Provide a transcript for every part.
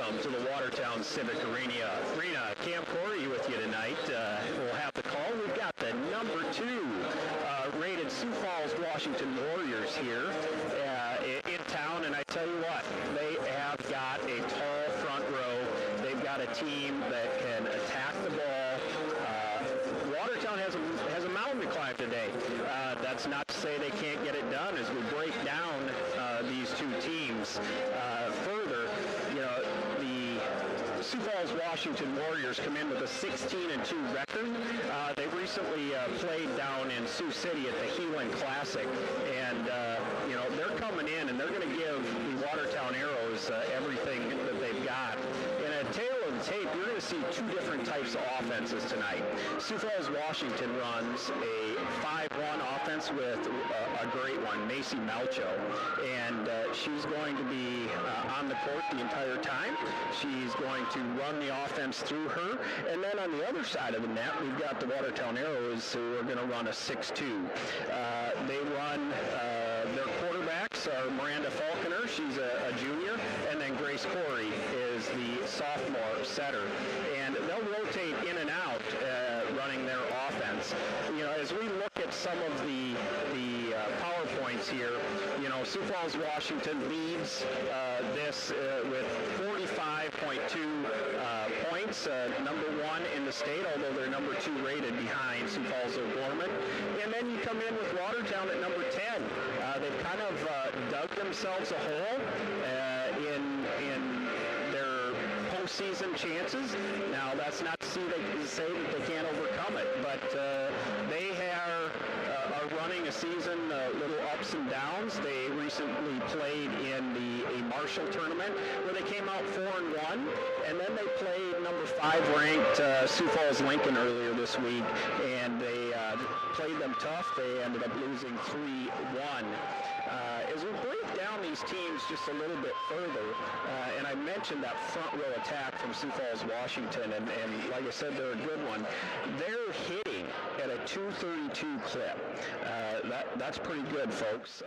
welcome to the Watertown Civic Arena. Cam Corey with you tonight. We'll have the call. We've got the number 2 rated Sioux Falls, Washington Warriors here in town, and I tell you what, they have got a tall front row. They've got a team that can attack the ball. Watertown has a mountain to climb today. That's not to say they can't get it done as we break down these two teams further. You know, the Sioux Falls Washington Warriors come in with a 16-2 record. They recently played down in Sioux City at the Heelan Classic, and you know, they're coming in and they're going to give the Watertown Arrows everything that they've got. In a tale of the tape, you're going to see 2 different types of offenses tonight. Sioux Falls Washington runs a 5-1 offense with a great one, Macy Malcho, and she's going to be on the court the entire time. She's going to run the offense through her, and then on the other side of the net, we've got the Watertown Arrows who are going to run a 6-2. They run, their quarterbacks are Miranda Falconer, she's a junior, and then Grace Corey is the sophomore setter, and they'll rotate in and out running their offense. You know, as we look at some of the PowerPoints here, you know, Sioux Falls Washington leads this with 45.2 points, number 1 in the state, although they're number 2 rated behind Sioux Falls O'Gorman. And then you come in with Watertown at number 10. They've kind of dug themselves a hole in their postseason chances. Now, that's not to say that they can't overcome it, but they are running a season, little ups and downs. They recently played in a Marshall tournament where they came out 4-1, and then they played number 5 ranked Sioux Falls Lincoln earlier this week, and they played them tough. They ended up losing 3-1. As we break down these teams just a little bit further, and I mentioned that front row attack from Sioux Falls, Washington, and like I said, they're a good one. They're hitting at a 232 clip. That's pretty good, folks.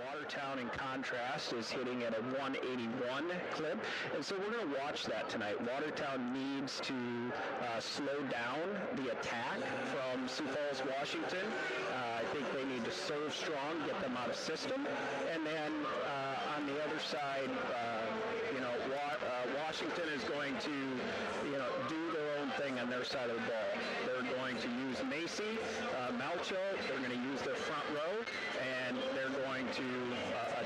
Watertown, in contrast, is hitting at a 181 clip, and so we're going to watch that tonight. Watertown needs to slow down the attack from Sioux Falls, Washington. I think they need to serve strong, get them out of system, and then on the other side, you know, Washington is going to, you know, do their own thing on their side of the ball. They're going to use Macy, Malcho, they're going to use their front row, and they're going to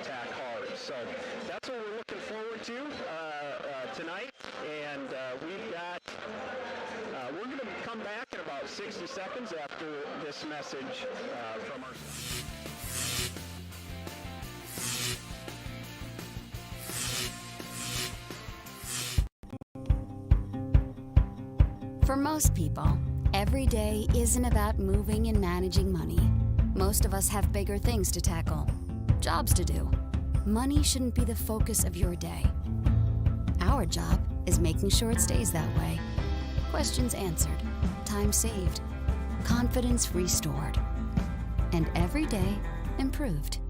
attack hard. So that's what we're looking forward to tonight, and we're going to come back in about 60 seconds after this message from our... For most people, every day isn't about moving and managing money. Most of us have bigger things to tackle, jobs to do. Money shouldn't be the focus of your day. Our job is making sure it stays that way. Questions answered, time saved, confidence restored, and every day improved.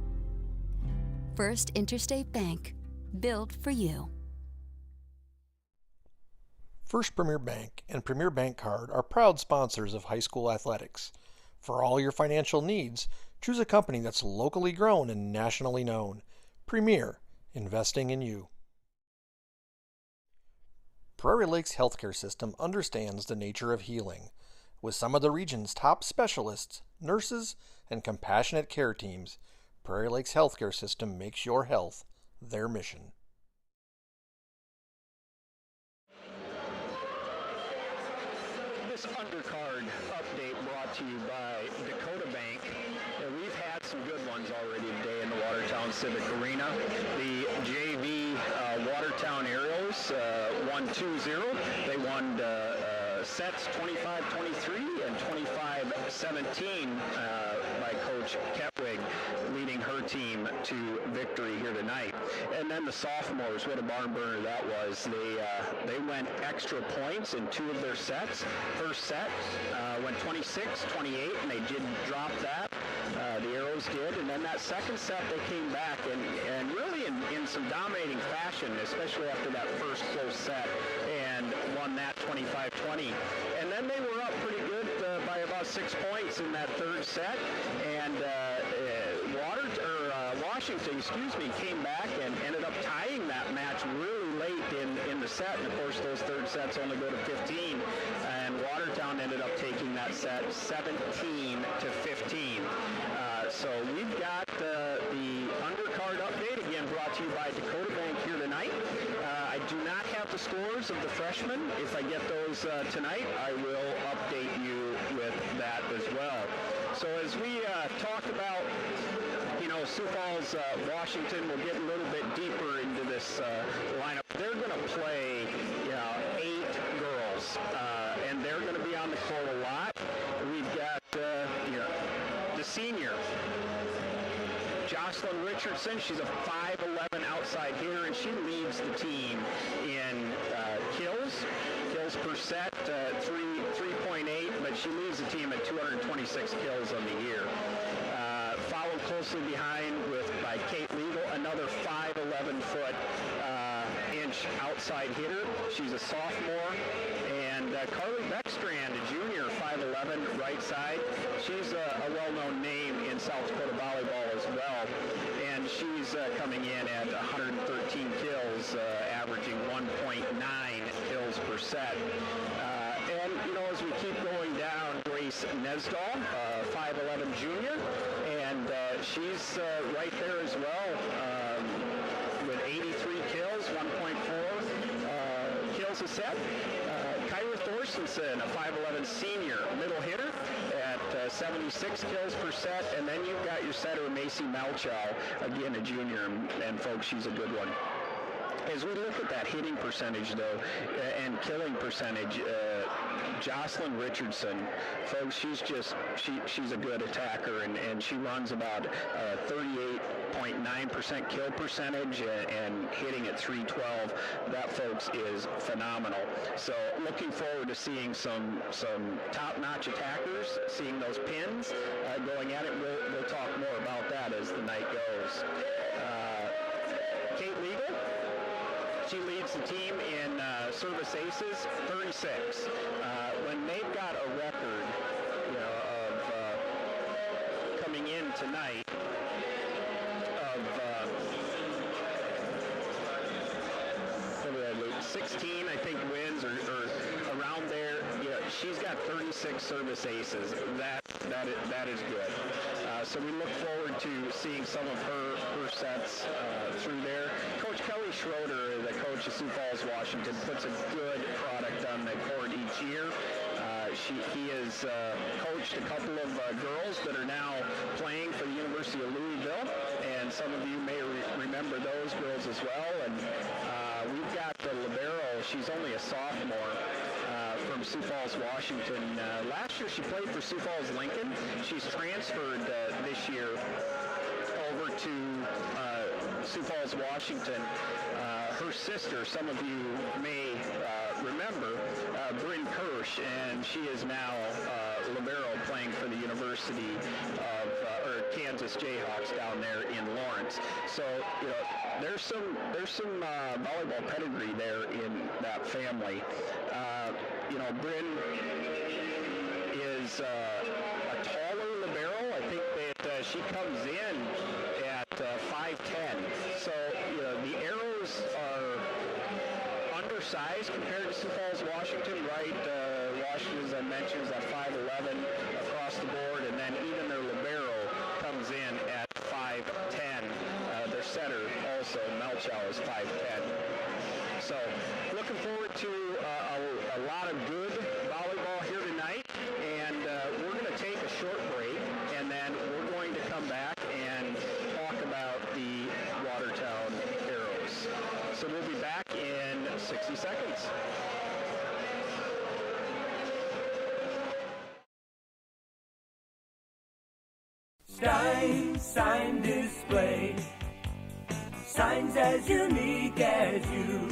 First Interstate Bank, built for you. First Premier Bank and Premier Bank Card are proud sponsors of high school athletics. For all your financial needs, choose a company that's locally grown and nationally known. Premier, investing in you. Prairie Lakes Healthcare System understands the nature of healing. With some of the region's top specialists, nurses, and compassionate care teams, Prairie Lakes Healthcare System makes your health their mission. This undercard update brought to you by Dakota Bank. We've had some good ones already today in the Watertown Civic Arena. The JV Watertown Arrows won 2-0. They won sets 25-23 and 25-17 by Coach Ketwig, leading her team to victory here tonight. And then the sophomores, what a barn burner that was. They went extra points in 2 of their sets. First set went 26-28, and they did drop that. The Arrows Heroes did, and then that second set they came back and really in some dominating fashion, especially after that first close set, and won that 25-20. And then they were up pretty good by about 6 points in that third set, and Washington, came back and ended up tying that match really late in the set. And of course, those third sets only go to 15, and Watertown ended up taking that set 17-15. So we've got the undercard update, again brought to you by Dakota Bank here tonight. I do not have the scores of the freshmen. If I get those tonight, I will update you with that as well. So as we talked about, Sioux Falls, Washington, will get a little bit deeper into this lineup. They're going to play 8 girls, and they're going to be on the court a lot. We've got the senior, Jocelyn Richardson. She's a 5'11" outside hitter, and she leads the team in kills per set, 3.8, but she leads the team at 226 kills on the year. Followed closely behind by Kate Legal, another 5'11" inch outside hitter. She's a sophomore. And Carly Beckstrand, a junior, 5'11", right side. She's a well-known name in South Dakota volleyball as well. And she's coming in at 113 kills, averaging 1.9 kills per set. And, as we keep going down, Grace Nesdahl, 5'11" junior, and she's right there as well with 83 kills, 1.4 kills a set. Kyra Thorstensen, a 5'11" senior middle hitter at 76 kills per set. And then you've got your setter, Macy Malchow, again a junior, and folks, she's a good one. As we look at that hitting percentage, though, and killing percentage, Jocelyn Richardson, folks, she's a good attacker, and she runs about 38.9% kill percentage and hitting at 312. That, folks, is phenomenal. So looking forward to seeing some top-notch attackers, seeing those pins going at it. We'll talk more about that as the night goes. Kate Legal, she leads the team in service aces, 36. When they've got a record, of coming in tonight of 16, I think, wins or around there. She's got 36 service aces. That is good. So we look forward to seeing some of her sets through there. Coach Kelly Schroeder, the coach of Sioux Falls, Washington, puts a good product on the court each year. He has coached a couple of girls that are now playing for the University of Louisville, and some of you may remember those girls as well. And we've got the libero. She's only a sophomore. From Sioux Falls, Washington. Last year she played for Sioux Falls Lincoln. She's transferred this year over to Sioux Falls, Washington. Her sister, some of you may remember, Bryn Kirsch, and she is now libero playing for the University of Kansas Jayhawks down there in Lawrence. So there's some volleyball pedigree there in that family. Bryn is a taller libero. I think that she comes in at 5'10". So the arrows are undersized compared to Sioux Falls, Washington, right? Washington, as I mentioned, is at 5'11" across the board, and then even their libero comes in at 5'10". Their setter also, Malchow, is 5'10". So looking forward to a lot of good volleyball here tonight, and we're going to take a short break, and then we're going to come back and talk about the Watertown Arrows. So we'll be back in 60 seconds. Stein Sign Display. Signs as unique as you.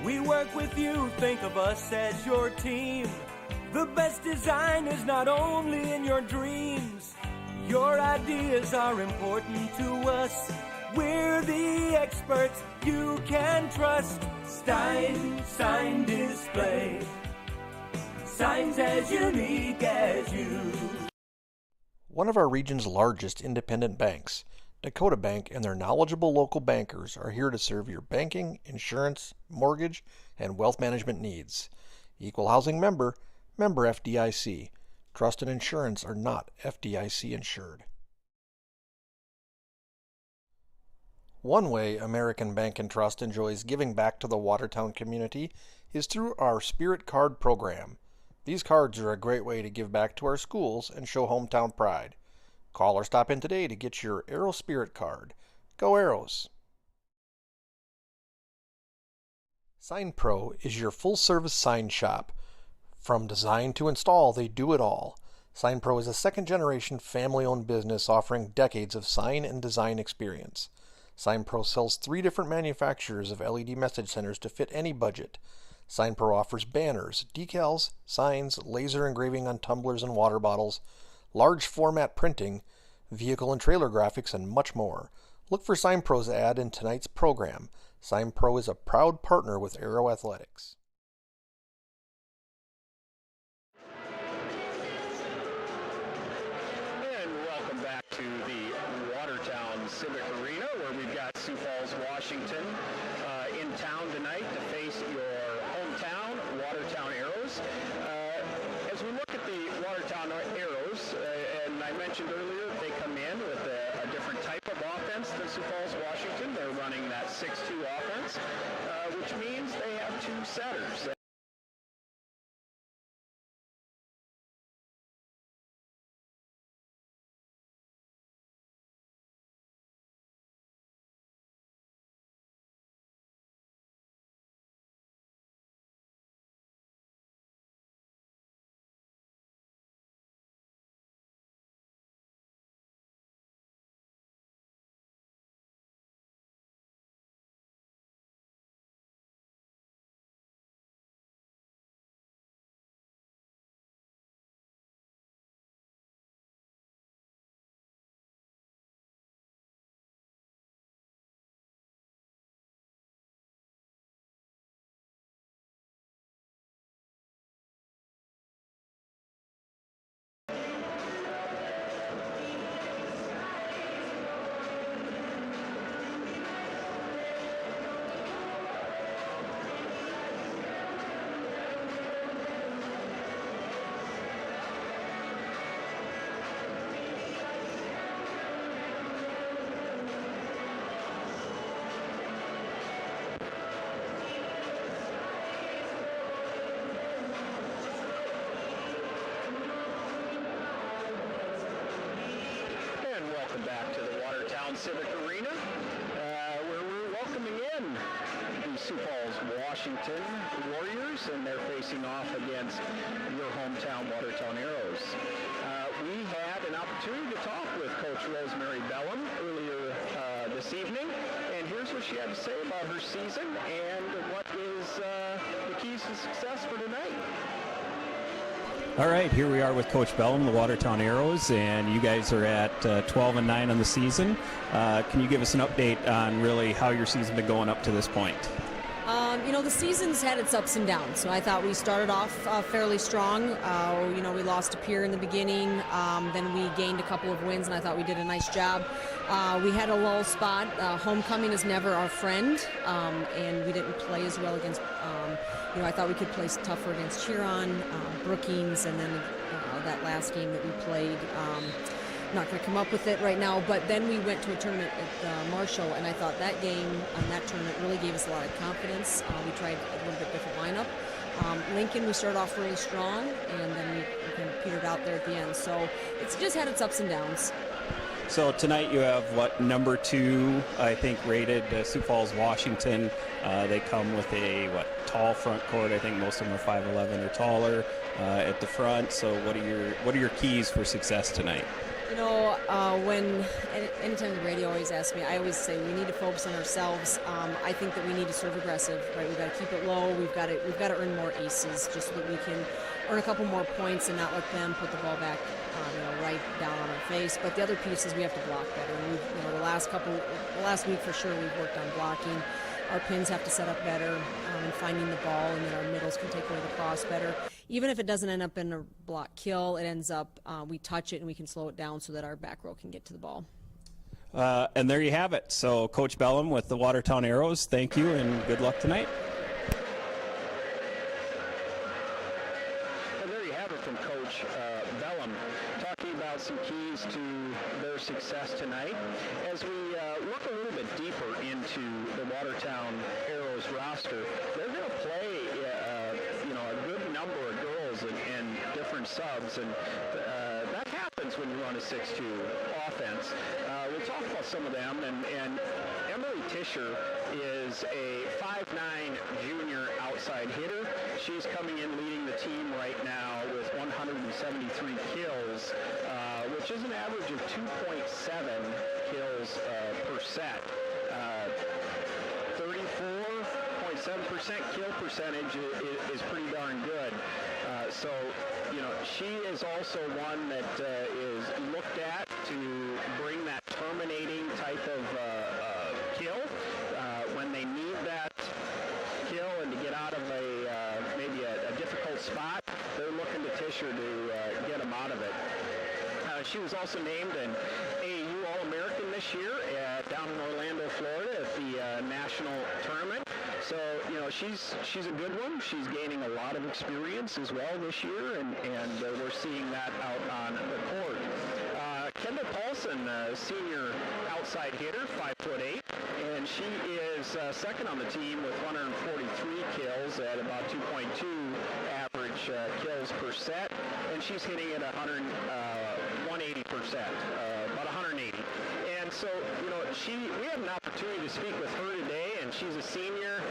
We work with you, think of us as your team. The best design is not only in your dreams. Your ideas are important to us. We're the experts you can trust. Stein Sign Display. Signs as unique as you. One of our region's largest independent banks, Dakota Bank, and their knowledgeable local bankers are here to serve your banking, insurance, mortgage, and wealth management needs. Equal housing member, member FDIC. Trust and insurance are not FDIC insured. One way American Bank and Trust enjoys giving back to the Watertown community is through our Spirit Card program. These cards are a great way to give back to our schools and show hometown pride. Call or stop in today to get your Arrow Spirit Card. Go Arrows! Sign Pro is your full-service sign shop. From design to install, they do it all. Sign Pro is a second-generation family-owned business offering decades of sign and design experience. Sign Pro sells 3 different manufacturers of LED message centers to fit any budget. Sign Pro offers banners, decals, signs, laser engraving on tumblers and water bottles, large format printing, vehicle and trailer graphics, and much more. Look for Sign Pro's ad in tonight's program. Sign Pro is a proud partner with Arrow Athletics. And welcome back to the Watertown Civic Arena, where we've got Sioux Falls, Washington in town tonight to face your hometown, Watertown Arrows. As we look at the Watertown Arrows, and I mentioned earlier, they come in with a different type of offense than Sioux Falls, Washington. They're running that 6-2 offense, which means they have 2 setters. Welcome back to the Watertown Civic Arena, where we're welcoming in the Sioux Falls, Washington Warriors, and they're facing off against your hometown Watertown Arrows. We had an opportunity to talk with Coach Rosemary Bellum earlier this evening, and here's what she had to say about her season and what is the keys to success for tonight. All right, here we are with Coach Bellum, the Watertown Arrows, and you guys are at 12-9 on the season. Can you give us an update on really how your season's been going up to this point? The season's had its ups and downs. So I thought we started off fairly strong. We lost to Pierre in the beginning. Then we gained a couple of wins, and I thought we did a nice job. We had a lull spot. Homecoming is never our friend, and we didn't play as well against, I thought we could play tougher against Chiron, Brookings, and then that last game that we played. I'm not going to come up with it right now, but then we went to a tournament at Marshall, and I thought that game on that tournament really gave us a lot of confidence. We tried a little bit different lineup. Lincoln, we started off really strong, and then we kind of petered out there at the end. So it's just had its ups and downs. So tonight you have, number 2, I think, rated Sioux Falls, Washington. They come with a, tall front court. I think most of them are 5'11" or taller at the front. So what are your keys for success tonight? Anytime the radio always asks me, I always say we need to focus on ourselves. I think that we need to serve aggressive, right? We've got to keep it low. We've got to earn more aces just so that we can earn a couple more points and not let them put the ball back, right down on our face. But the other piece is we have to block better. And we've, you know, the last week for sure we've worked on blocking. Our pins have to set up better and finding the ball, and then our middles can take away the cross better. Even if it doesn't end up in a block kill, it ends up we touch it and we can slow it down so that our back row can get to the ball. And there you have it. So Coach Bellum with the Watertown Arrows, thank you and good luck tonight. And there you have it from Coach Bellum, talking about some keys to their success tonight. As we look a little bit deeper into the Watertown Arrows roster, they're going to play a good number of girls and different subs, and that happens when you run a 6-2 offense. We'll talk about some of them, and Emily Tischer is a 5'9" junior outside hitter. She's coming in leading the team right now with 173 kills, which is an average of 2.7 kills per set. 34.7% kill percentage is pretty darn good. So, you know, she is also one that is looked at to bring that terminating type of kill when they need that kill and to get out of maybe a difficult spot. They're looking to Tischer to get them out of it. She was also named an AAU All-American this year down in Orlando, Florida at the national tournament. So, you know, she's a good one. She's gaining a lot of experience as well this year, and we're seeing that out on the court. Kendall Paulson, senior outside hitter, 5'8", and she is second on the team with 143 kills at about 2.2 average kills per set, and she's hitting at 180%, about 180. And so, you know, we had an opportunity to speak with her today, and she's a senior.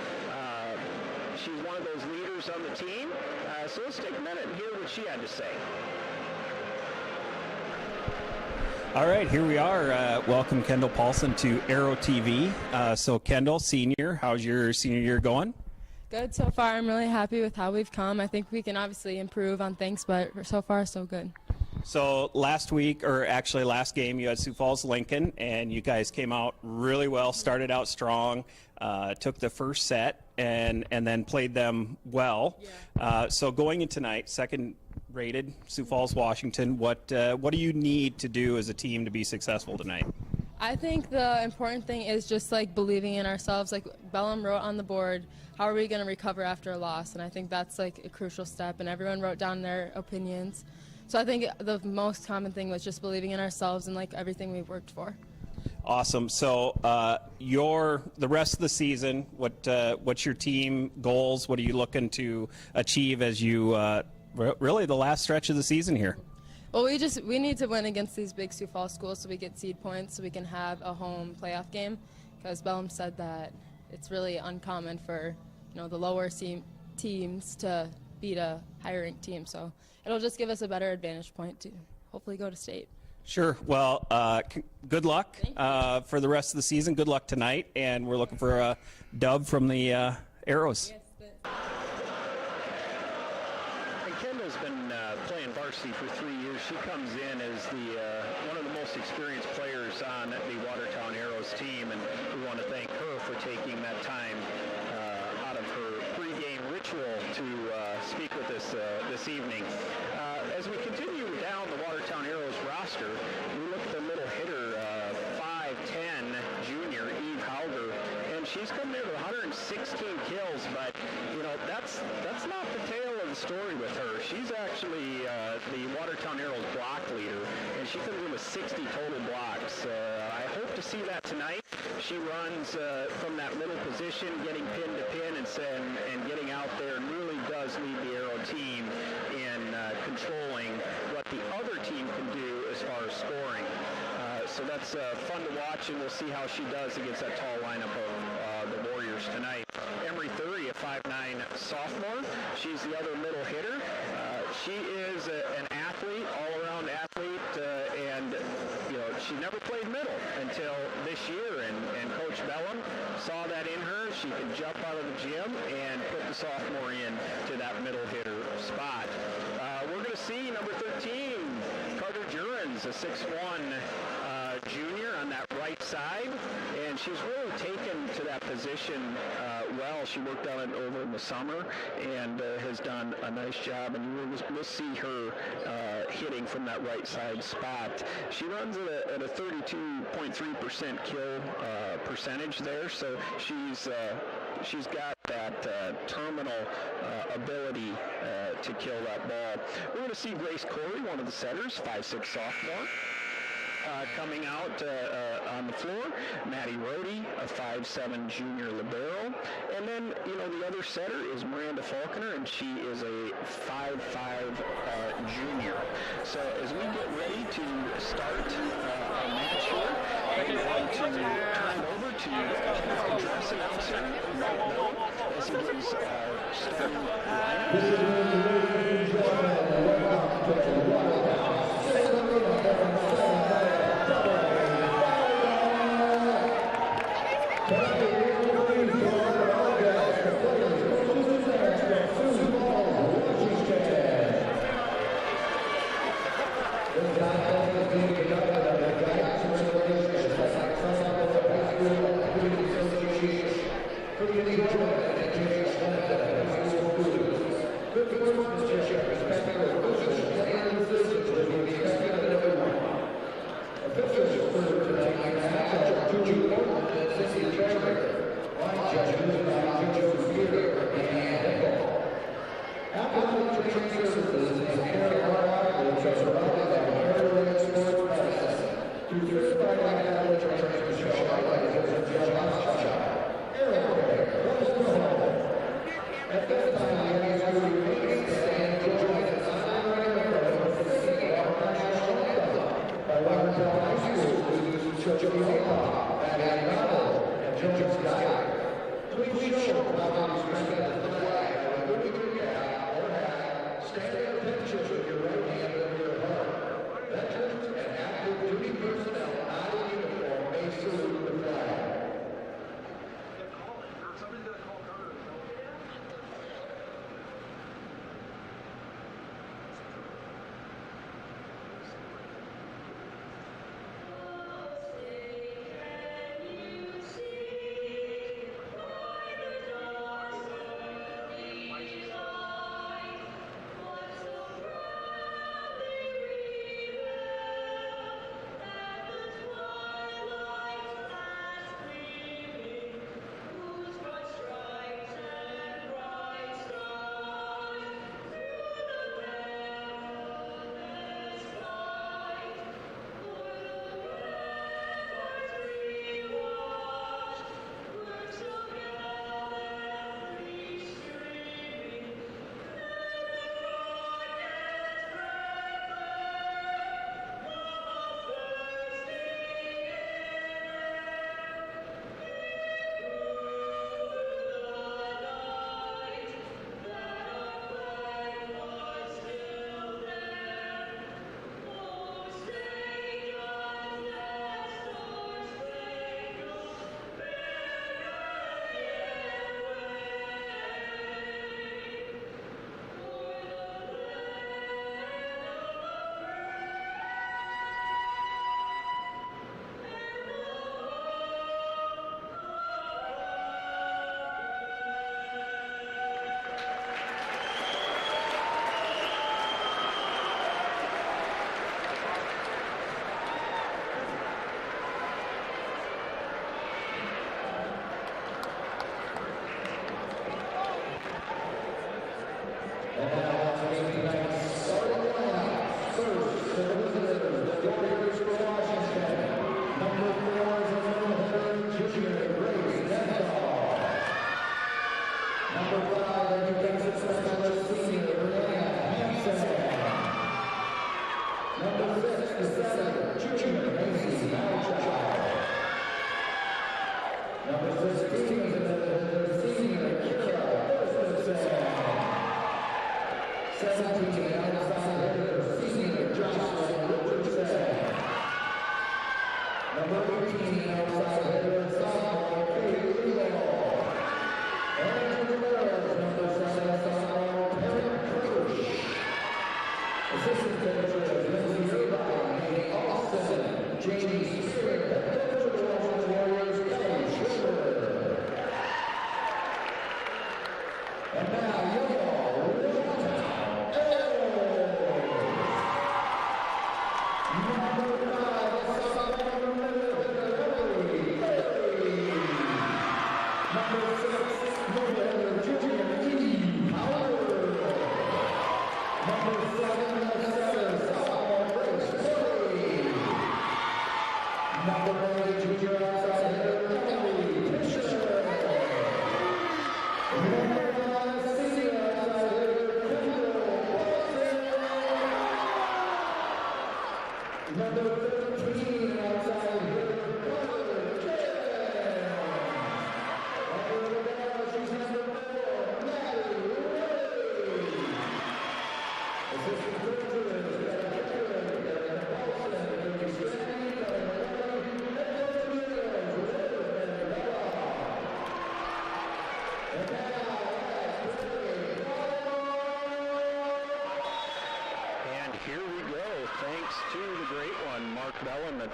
She's one of those leaders on the team. So let's take a minute and hear what she had to say. All right, here we are. Welcome Kendall Paulson to Arrow TV. So Kendall, senior, how's your senior year going? Good so far. I'm really happy with how we've come. I think we can obviously improve on things, but so far so good. So last week, or actually last game, you had Sioux Falls Lincoln, and you guys came out really well, started out strong, took the first set, and then played them well. Yeah. So going in tonight, second-rated Sioux Falls, Washington, what do you need to do as a team to be successful tonight? I think the important thing is just like believing in ourselves. Like Bellum wrote on the board, how are we going to recover after a loss? And I think that's like a crucial step, and everyone wrote down their opinions. So I think the most common thing was just believing in ourselves and like everything we've worked for. Awesome. So the rest of the season, what's your team goals? What are you looking to achieve as you really the last stretch of the season here? Well, we need to win against these big Sioux Falls schools so we get seed points so we can have a home playoff game, because Bellum said that it's really uncommon for the lower teams to beat a higher ranked team. So it'll just give us a better advantage point to hopefully go to state. Sure. Well, good luck for the rest of the season. Good luck tonight, and we're looking for a dub from the Arrows. Yes, And Kendall's been playing varsity for 3 years. She comes in as one of the most experienced players on the Watertown Arrows team, and we want to thank her for taking that time out of her pregame ritual to speak with us this evening. As we continue down the Watertown Arrows roster, we look at the middle hitter, 5'10", junior Eve Hauger, and she's coming in with 116 kills, but that's not the tale of the story with her. She's actually the Watertown Arrows block leader, and she comes in with 60 total blocks. I hope to see that tonight. She runs from that middle position, getting pin to pin and getting out there, and really does lead the Arrow team in controlling what the other team can do as far as scoring. So that's fun to watch, and we'll see how she does against that tall lineup of the Warriors tonight. Emery Thury, a 5'9" sophomore. She's the other middle hitter. She is an athlete, all-around athlete, and she never played middle until this year, and Coach Bellum saw that in her. She could jump out of the gym and put the sophomore in to that middle hitter spot. We're going to see number 13, Carter Jurens, Hawkins, a 6'1" junior on that right side, and she's really taken to that position well. She worked on it over in the summer and has done a nice job, and we'll see her hitting from that right side spot. She runs at a 32.3% kill percentage there, so she's got that terminal ability to kill that ball. We're going to see Grace Corey, one of the setters, 5'6" sophomore. Coming out on the floor, Maddie Rohde, a 5'7" junior libero. And then, the other setter is Miranda Falconer, and she is a 5'5" junior. So as we get ready to start our match here, I'm going to turn it over to our dress announcer, Mike Bell, as he gives our starting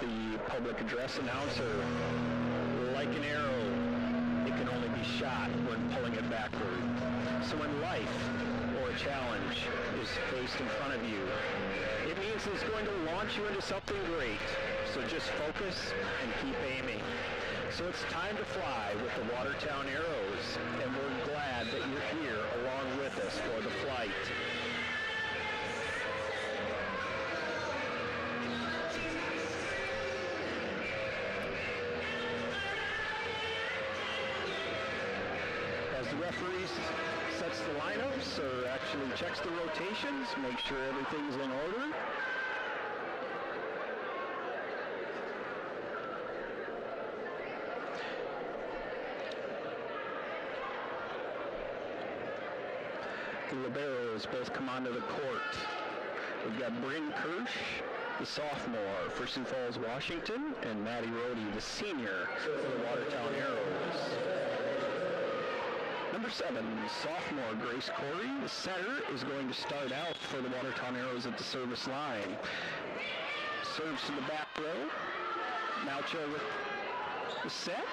The public address announcer, like an arrow, it can only be shot when pulling it backward. So when life or a challenge is faced in front of you, it means it's going to launch you into something great. So just focus and keep aiming. So it's time to fly with the Watertown Arrows, and we're glad that you're here along with us for the flight. The referee sets the lineups or actually checks the rotations, make sure everything's in order. The liberos both come onto the court. We've got Bryn Kirsch, the sophomore for Sioux Falls, Washington, and Maddie Rohde, the senior for the Watertown Arrows. Number 7, sophomore Grace Corey, the setter, is going to start out for the Watertown Arrows at the service line. Serves to the back row. Malcha with the set.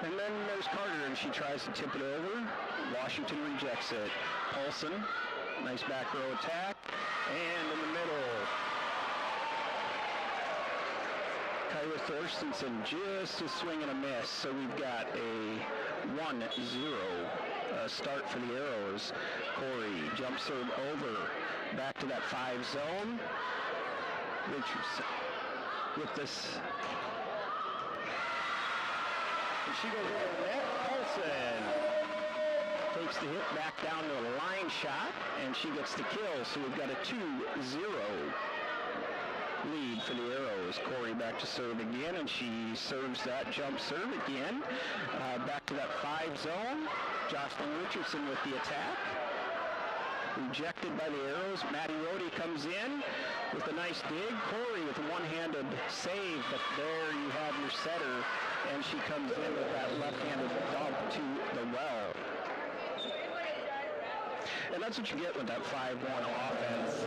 And then there's Carter, and she tries to tip it over. Washington rejects it. Paulson, nice back row attack. And in the middle, Kyra Thorstensen just a swing and a miss. So we've got a 1-0 start for the Arrows. Corey jump serve over. Back to that 5 zone. Richardson with this. And she goes over the net. Paulson takes the hit back down to a line shot, and she gets the kill. So we've got a 2-0 lead for the Arrows. Corey back to serve again, and she serves that jump serve again. Back to that 5 zone. Jocelyn Richardson with the attack. Rejected by the Arrows. Maddie Rohde comes in with a nice dig. Corey with a one-handed save, but there you have your setter, and she comes in with that left-handed dump to the well. And that's what you get with that 5-1 offense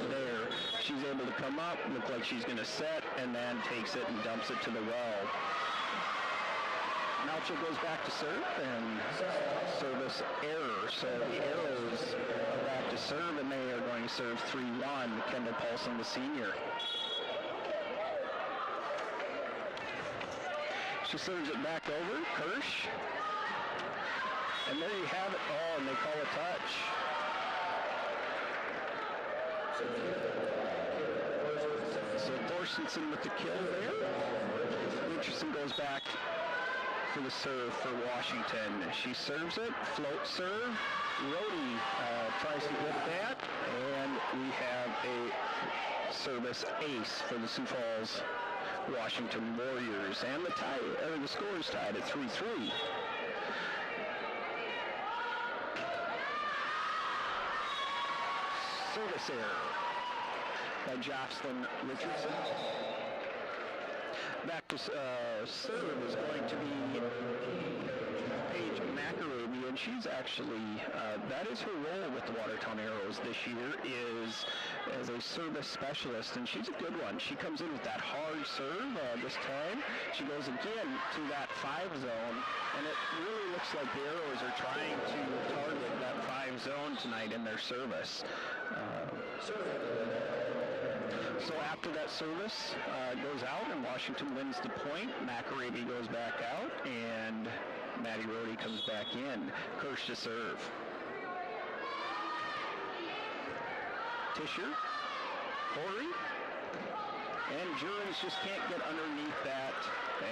there. She's able to come up, look like she's going to set, and then takes it and dumps it to the well. Malcha goes back to serve, and service error. So the Arrows are back to serve, and they are going to serve 3-1. Kendall Paulson, the senior. She serves it back over. Kirsch. And there you have it. Oh, and they call a touch. So Thorstensen with the kill there. Richardson goes back for the serve for Washington. She serves it, float serve. Rohde tries to get that, and we have a service ace for the Sioux Falls Washington Warriors, and the score is tied at 3-3. Service error by Jocelyn Richardson. Back to serve is going to be Paige McAroo, the and she's actually, that is her role with the Watertown Arrows this year, is as a service specialist, and she's a good one. She comes in with that hard serve this time. She goes again to that 5 zone, and it really looks like the Arrows are trying to target that 5 zone tonight in their service. So after that service goes out and Washington wins the point, McAravey goes back out and Maddie Rohde comes back in. Kirsch to serve. Tischer, Corey, and Jurens just can't get underneath that,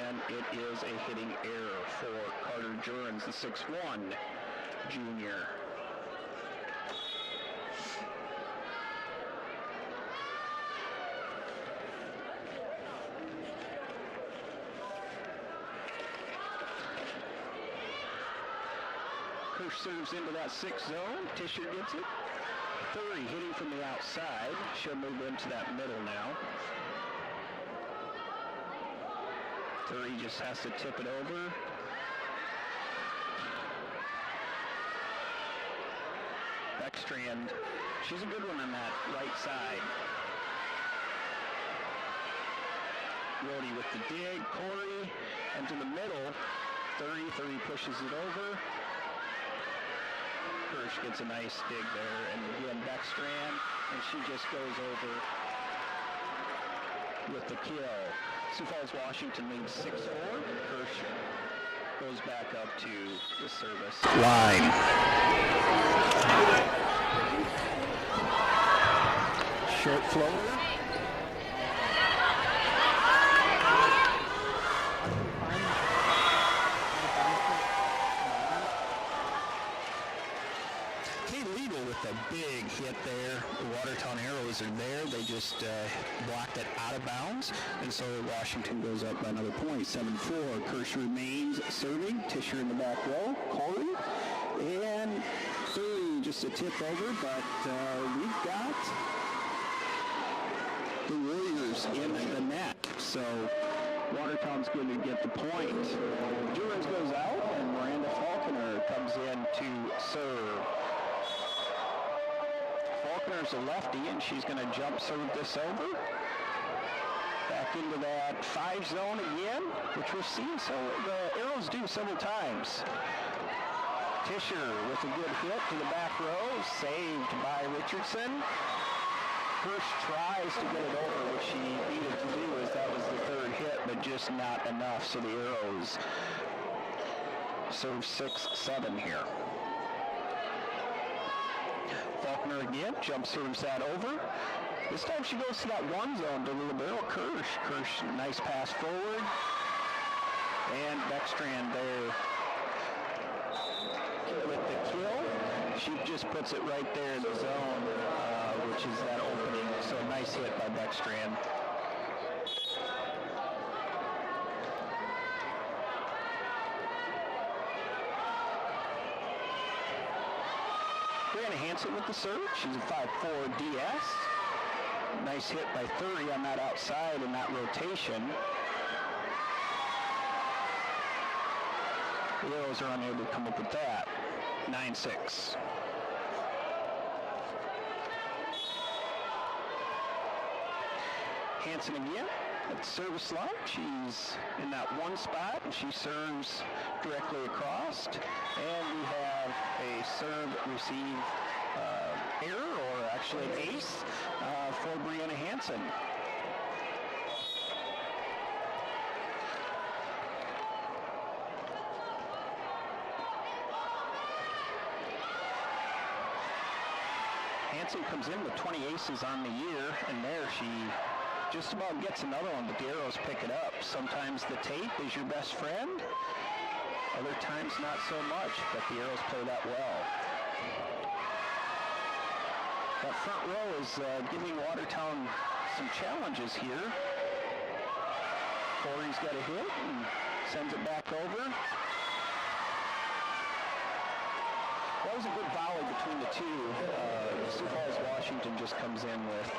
and it is a hitting error for Carter Jurens, the 6'1" junior. Kirsch serves into that 6 zone. Tischer gets it. Thury hitting from the outside. She'll move into that middle now. Thury just has to tip it over. Beckstrand, she's a good one on that right side. Rohde with the dig. Corey into the middle. Thury pushes it over. Kirsch gets a nice dig there, and again Beckstrand, and she just goes over with the kill. Sioux Falls, Washington leads 6-4. Kirsch goes back up to the service line. Short floater. A big hit there. The Watertown Arrows are there. They just blocked it out of bounds, and so Washington goes up by another point, 7-4. Kirsch remains serving. Tischer in the back row. Corey and Thury just a tip over, but we've got the Warriors in the net, so Watertown's going to get the point. Jurens goes out, and Miranda Falconer comes in to serve. Faulkner's a lefty, and she's going to jump serve this over. Back into that 5 zone again, which we've seen the Arrows do several times. Tischer with a good hit to the back row, saved by Richardson. Kirsch tries to get it over, which she needed to do, as that was the 3rd hit, but just not enough, so the Arrows serve 6-7 here. Faulkner again, jump serves that over. This time she goes to that 1 zone to libero Kirsch. Kirsch, nice pass forward. And Beckstrand there with the kill. She just puts it right there in the zone, which is that opening. So a nice hit by Beckstrand. Brianna Hansen with the serve. She's a 5'4" DS. Nice hit by Thury on that outside and that rotation. The Arrows are unable to come up with that. 9-6. Hansen again at the service line. She's in that 1 spot, and she serves directly across. And we have a serve-receive error, or actually an ace, for Brianna Hansen. Hansen comes in with 20 aces on the year, and there she just about gets another one, but the Arrows pick it up. Sometimes the tape is your best friend, other times not so much, but the Arrows play that well. That front row is giving Watertown some challenges here. Corey's got a hit and sends it back over. That was a good volley between the two. Sioux Falls, Washington just comes in with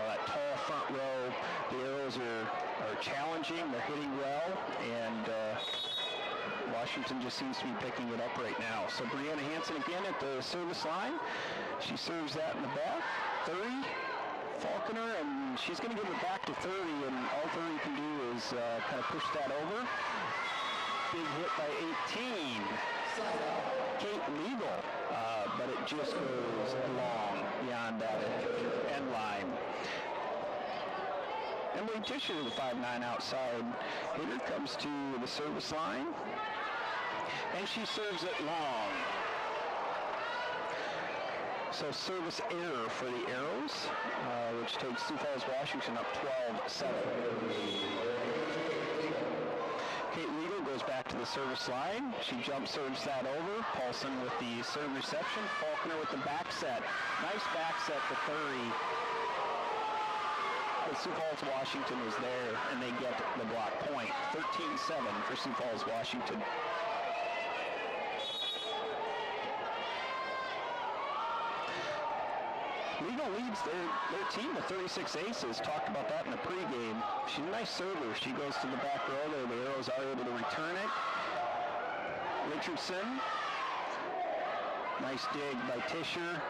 that tall front row. The Arrows are challenging, they're hitting well, and Washington just seems to be picking it up right now. So Brianna Hansen again at the service line. She serves that in the back. 30, Faulkner, and she's going to give it back to 30, and all 30 can do is kind of push that over. Big hit by 18. Kate Legal, but it just goes long beyond that end line. Emily Tischer, the 5'9" outside hitter, comes to the service line, and she serves it long. So service error for the Arrows, which takes Sioux Falls, Washington up 12-7. Kate Legal goes back to the service line. She jump serves that over. Paulson with the serve reception. Faulkner with the back set. Nice back set to 30. But Sioux Falls, Washington was there, and they get the block point. 13-7 for Sioux Falls, Washington. Legal leads their team with 36 aces. Talked about that in the pregame. She's a nice server. She goes to the back row there. The Arrows are able to return it. Richardson. Nice dig by Tischer.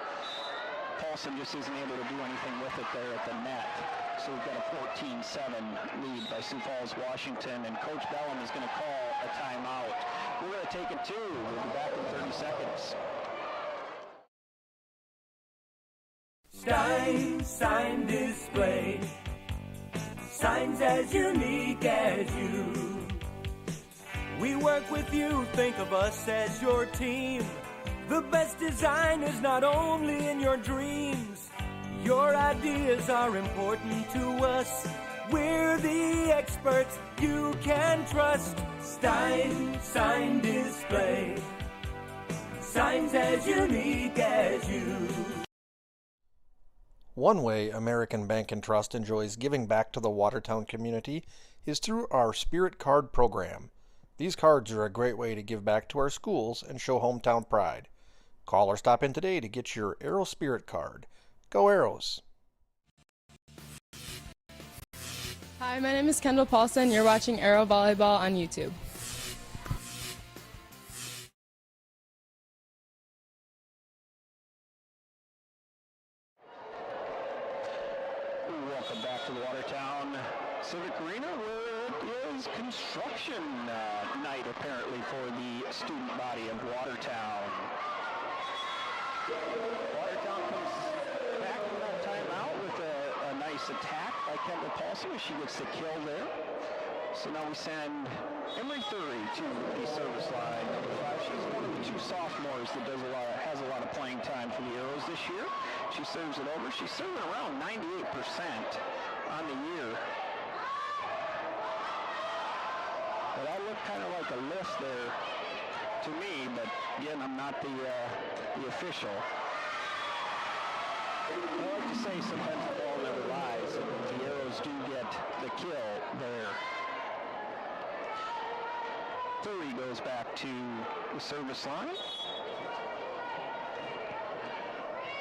Paulson just isn't able to do anything with it there at the net. So we've got a 14-7 lead by Sioux Falls, Washington, and Coach Bellum is going to call a timeout. We're going to take it too. We'll be back in 30 seconds. Stein Sign Display. Signs as unique as you. We work with you, think of us as your team. The best design is not only in your dreams. Your ideas are important to us. We're the experts you can trust. Stein Sign Display. Signs as unique as you. One way American Bank and Trust enjoys giving back to the Watertown community is through our Spirit Card program. These cards are a great way to give back to our schools and show hometown pride. Call or stop in today to get your Arrow Spirit Card. Go Arrows! Hi, my name is Kendall Paulson. You're watching Arrow Volleyball on YouTube. Welcome back to the Watertown Civic Arena, where it is construction night apparently for the student body of Watertown. Watertown comes back from that timeout with a nice attack by Kendall Paulson as she gets the kill there. So now we send Emery Thury to the service line, number 5. She's one of the two sophomores that has a lot of playing time for the Arrows this year. She serves it over. She's serving around 98% on the year. But that looked kind of like a lift there to me, but again, I'm not the official. I like to say sometimes the ball never lies, and the Arrows do get the kill there. Thury goes back to the service line.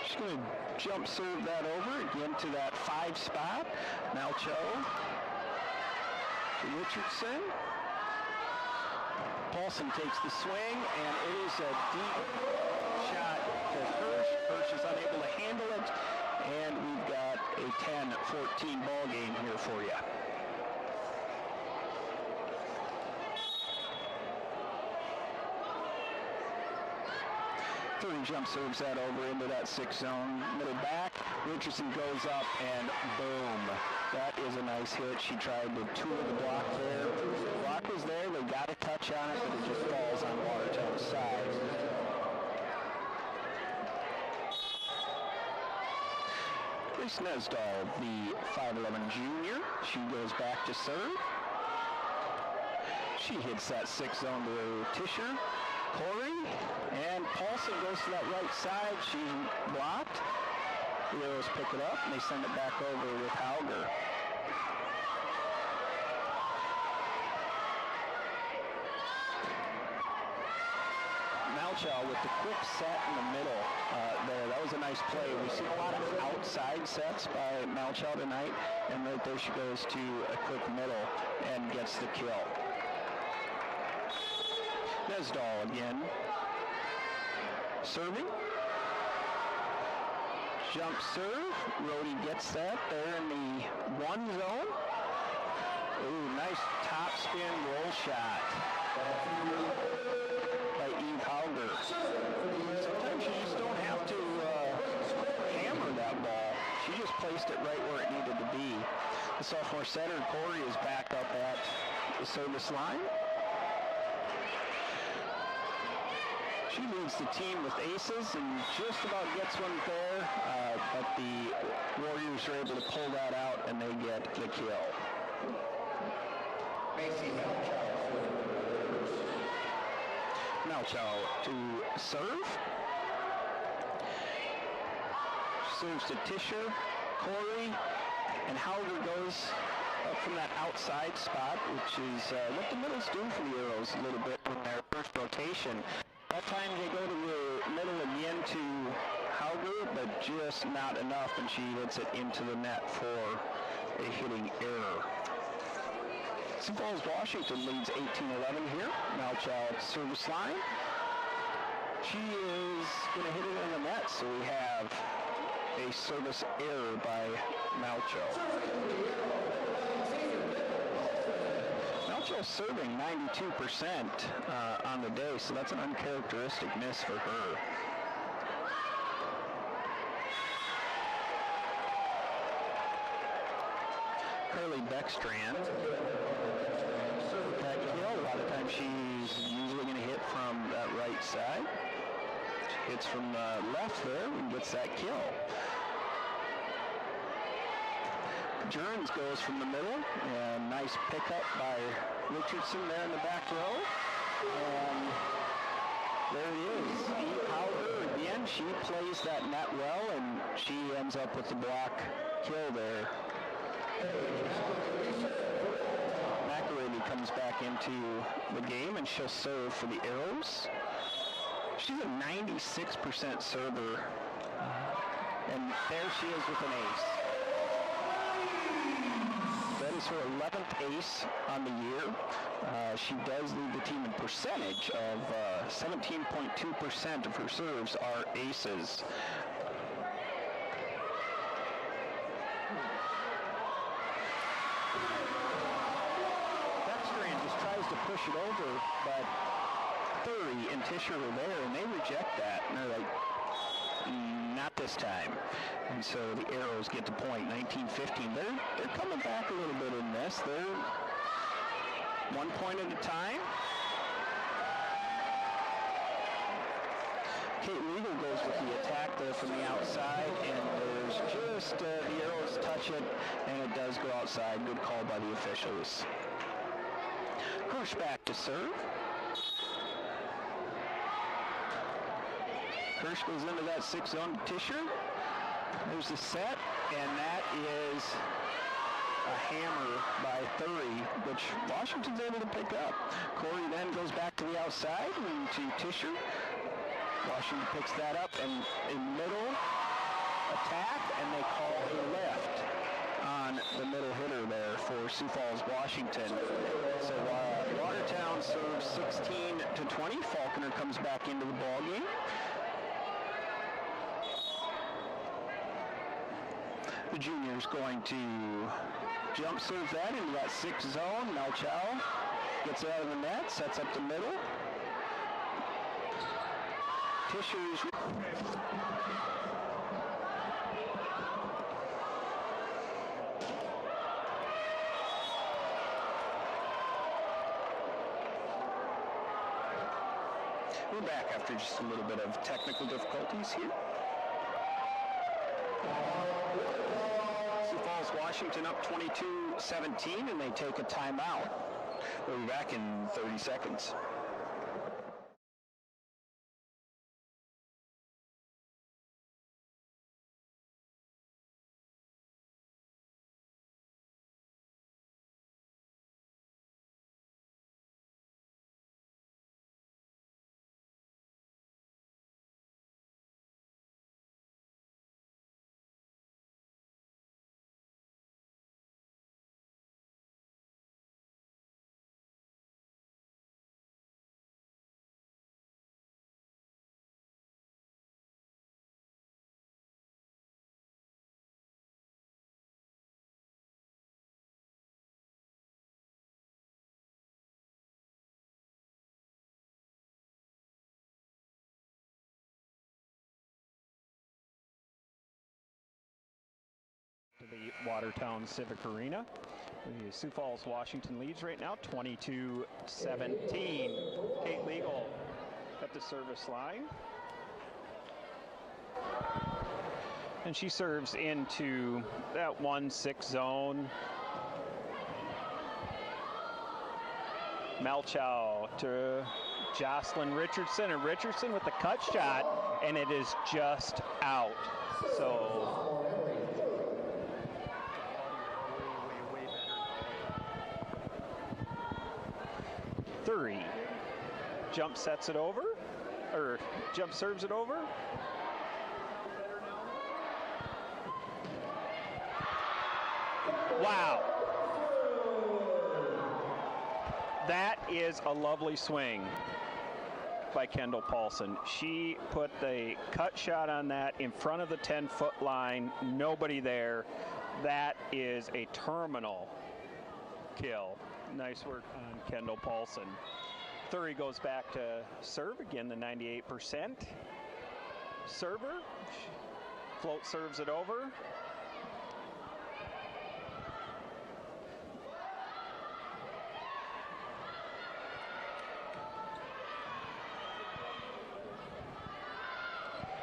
She's going to jump serve that over again to that 5 spot. Malcho to Richardson. Paulson takes the swing, and it is a deep shot to Hirsch. Hirsch is unable to handle it, and we've got a 10-14 ball game here for you. Thury jump serves that over into that 6 zone. Middle back, Richardson goes up, and boom. That is a nice hit. She tried to tour the block there. The block was there. They got a touch on it, but it just falls on Watertown's side. Grace Nesdahl, the 5'11 junior. She goes back to serve. She hits that 6 zone to Tischer. Corey, and Paulson goes to that right side. She's blocked. The Arrows pick it up, and they send it back over with Hauger. Malchow with the quick set in the middle there. That was a nice play. We've seen a lot of outside sets by Malchow tonight, and right there she goes to a quick middle and gets the kill. Nesdahl again. Serving. Jump serve. Rhodey gets that there in the 1 zone. Ooh, nice top spin roll shot by Eve Hauger. Sometimes you just don't have to hammer that ball. She just placed it right where it needed to be. The sophomore setter, Corey, is back up at the service line. She leads the team with aces and just about gets one there, but the Warriors are able to pull that out and they get the kill. Malchow to serve. Serves to Tischer, Corey, and Hauger goes up from that outside spot, which is what the middles do for the Arrows a little bit in their first rotation. That time they go to the middle again to Hauger, but just not enough, and she hits it into the net for a hitting error. Sioux Falls, Washington leads 18-11 here. Malchow at the service line. She is going to hit it in the net, so we have a service error by Malchow. Malchow serving 92% on the day, so that's an uncharacteristic miss for her. Carly Beckstrand. That kill, a lot of times she's usually going to hit from that right side. She hits from the left there and gets that kill. Jerns goes from the middle, and nice pickup by Richardson there in the back row. And there it is. Eve Hauger again, she plays that net well, and she ends up with the block kill there. McElravy comes back into the game, and she'll serve for the Arrows. She's a 96% server, and there she is with an ace. That is her 11th ace on the year. She does lead the team in percentage of 17.2% of her serves are aces. Beckstrand just tries to push it over, but Thury and Tischer are there, and they reject that. And they're like, not this time. And so the Arrows get the point, 19-15. They're coming back a little bit in this. They're 1 point at a time. Kate Riegel goes with the attack there from the outside, and there's just the Arrows touch it, and it does go outside. Good call by the officials. Hirsch back to serve. Hirsch goes into that 6 zone to Tischer. There's the set, and that is a hammer by Thury, which Washington's able to pick up. Corey then goes back to the outside and to Tischer. Washington picks that up, and a middle attack, and they call a lift on the middle hitter there for Sioux Falls, Washington. So Watertown serves 16-20. Faulkner comes back into the ballgame. The junior's going to jump serve that into that 6 zone. Malchow gets it out of the net, sets up the middle. Tischer's... We're back after just a little bit of technical difficulties here. Washington up 22-17, and they take a timeout. We'll be back in 30 seconds. Watertown Civic Arena. The Sioux Falls, Washington leads right now, 22-17. Kate Legal at the service line. And she serves into that 1-6 zone. Malchow to Jocelyn Richardson, and Richardson with the cut shot, and it is just out. So Thury jump sets it over, or jump serves it over. Wow. That is a lovely swing by Kendall Paulson. She put the cut shot on that in front of the 10-foot line. Nobody there. That is a terminal kill. Nice work on Kendall Paulson. Thury goes back to serve again, the 98% server. Float serves it over.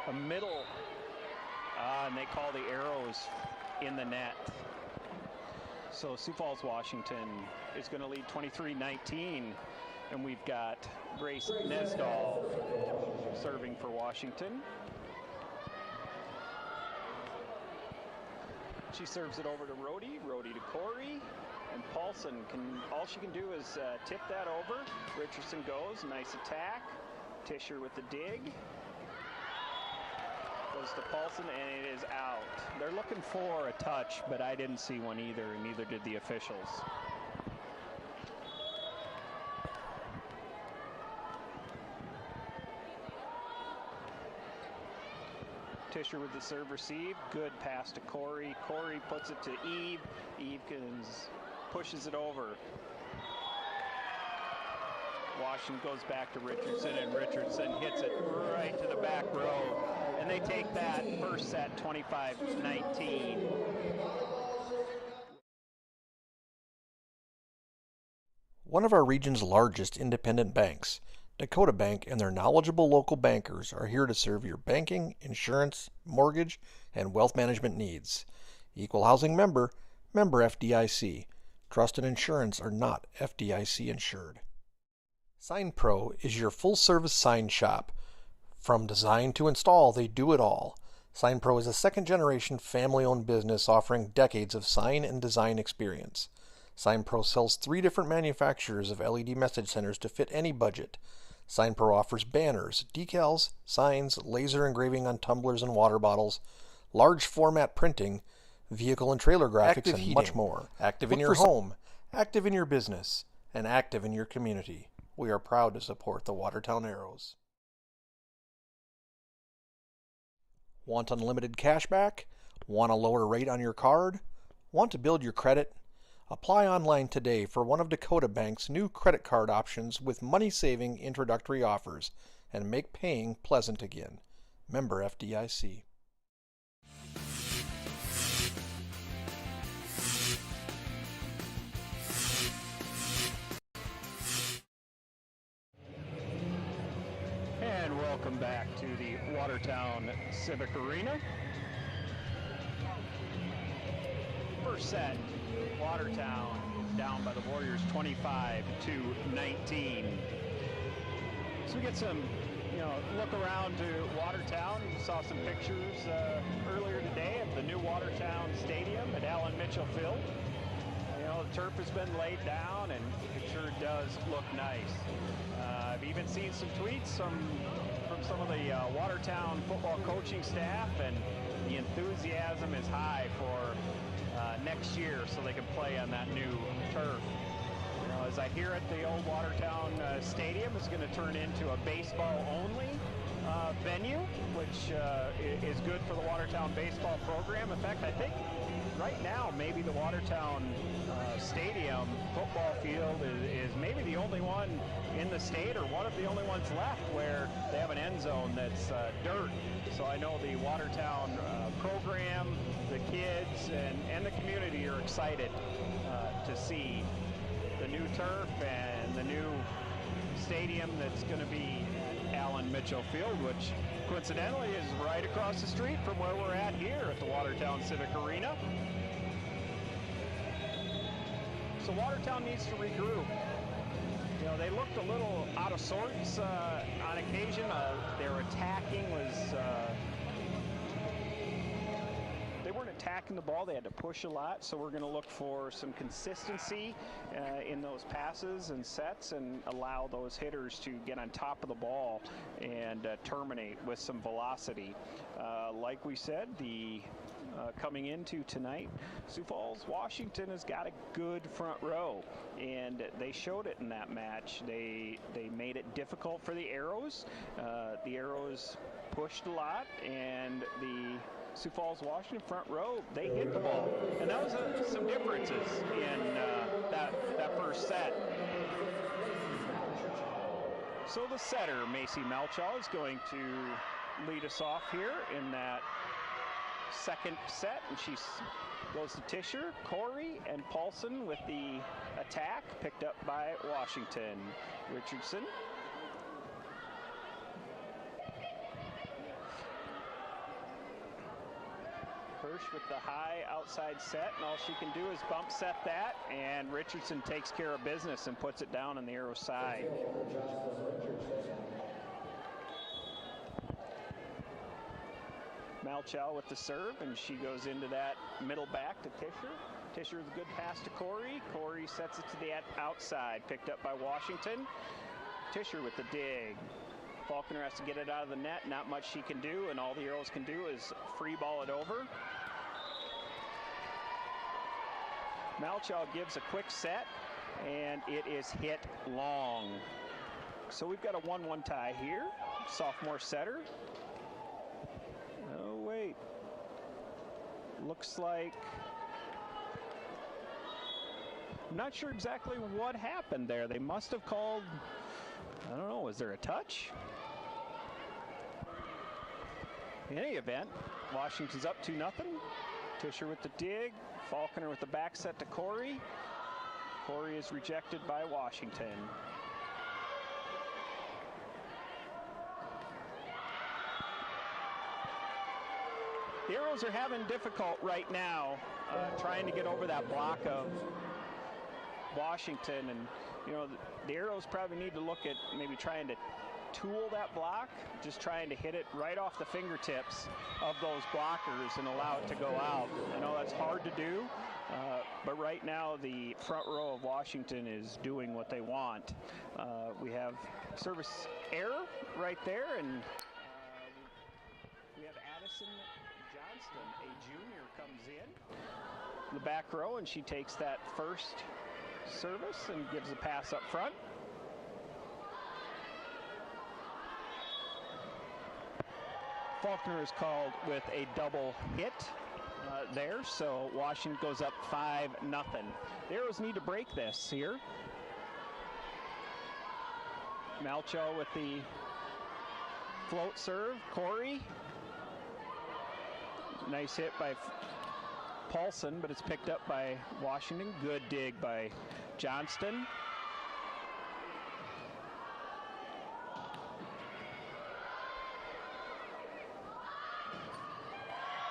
A middle, and they call the arrows in the net. So Sioux Falls, Washington is going to lead 23-19, and we've got Grace Nesdahl serving for Washington. She serves it over to Rhodey to Corey, and Paulson all she can do is tip that over. Richardson goes, nice attack. Tischer with the dig. Goes to Paulson, and it is out. They're looking for a touch, but I didn't see one either, and neither did the officials. Tischer with the serve receive. Good pass to Corey. Corey puts it to Eve. Eve pushes it over. Washington goes back to Richardson, and Richardson hits it right to the back row. And they take that first set 25-19. One of our region's largest independent banks, Dakota Bank, and their knowledgeable local bankers are here to serve your banking, insurance, mortgage, and wealth management needs. Equal housing member, member FDIC. Trust and insurance are not FDIC insured. Sign Pro is your full-service sign shop. From design to install, they do it all. Sign Pro is a second-generation family-owned business offering decades of sign and design experience. Sign Pro sells 3 different manufacturers of LED message centers to fit any budget. Sign Pro offers banners, decals, signs, laser engraving on tumblers and water bottles, large format printing, vehicle and trailer graphics, active and heating, much more. Active in your home, active in your business, and active in your community. We are proud to support the Watertown Arrows. Want unlimited cash back? Want a lower rate on your card? Want to build your credit? Apply online today for one of Dakota Bank's new credit card options with money-saving introductory offers and make paying pleasant again. Member FDIC. And welcome back to the Watertown Civic Arena. First set, Watertown down by the Warriors 25-19. So we get some, look around to Watertown. We saw some pictures earlier today of the new Watertown Stadium at Allen Mitchell Field. The turf has been laid down, and it sure does look nice. I've even seen some tweets from some of the Watertown football coaching staff, and the enthusiasm is high for next year so they can play on that new turf. As I hear it, the old Watertown Stadium is going to turn into a baseball-only venue, which is good for the Watertown baseball program. In fact, I think right now maybe the Watertown Stadium football field is maybe the only one one in the state, or one of the only ones left, where they have an end zone that's dirt. So I know the Watertown program, the kids, and the community are excited to see the new turf and the new stadium that's going to be at Allen Mitchell Field, which coincidentally is right across the street from where we're at here at the Watertown Civic Arena. So Watertown needs to regroup. You know, they looked a little out of sorts on occasion. Their attacking was, they weren't attacking the ball. They had to push a lot. So we're going to look for some consistency in those passes and sets, and allow those hitters to get on top of the ball and terminate with some velocity. Like we said, coming into tonight, Sioux Falls, Washington has got a good front row, and they showed it in that match. They made it difficult for the Arrows. The Arrows pushed a lot, and the Sioux Falls, Washington front row, they hit the ball. And that was some differences in that first set. So the setter, Macy Melchaw, is going to lead us off here in that second set, and she goes to Tischer, Corey, and Paulson with the attack, picked up by Washington. Richardson. Hirsch with the high outside set, and all she can do is bump set that, and Richardson takes care of business and puts it down on the Arrow side. Malchow with the serve, and she goes into that middle back to Tischer. Tischer with a good pass to Corey. Corey sets it to the outside, picked up by Washington. Tischer with the dig. Faulkner has to get it out of the net. Not much she can do, and all the Arrows can do is free ball it over. Malchow gives a quick set, and it is hit long. So we've got a 1-1 tie here. Sophomore setter. Oh, wait. Looks like... I'm not sure exactly what happened there. They must have called... I don't know, was there a touch? In any event, Washington's up 2-0. Tischer with the dig. Faulkner with the back set to Corey. Corey is rejected by Washington. The Arrows are having difficult right now trying to get over that block of Washington, and you know, the Arrows probably need to look at maybe trying to tool that block, just trying to hit it right off the fingertips of those blockers and allow it to go out. I know that's hard to do, but right now the front row of Washington is doing what they want. We have service error right there, and we have Addison Johnston, a junior, comes in the back row, and she takes that first service and gives a pass up front. Faulkner is called with a double hit there, so Washington goes up 5-0. The Arrows need to break this here. Malchow with the float serve. Corey. Nice hit by Paulson, but it's picked up by Washington. Good dig by Johnston.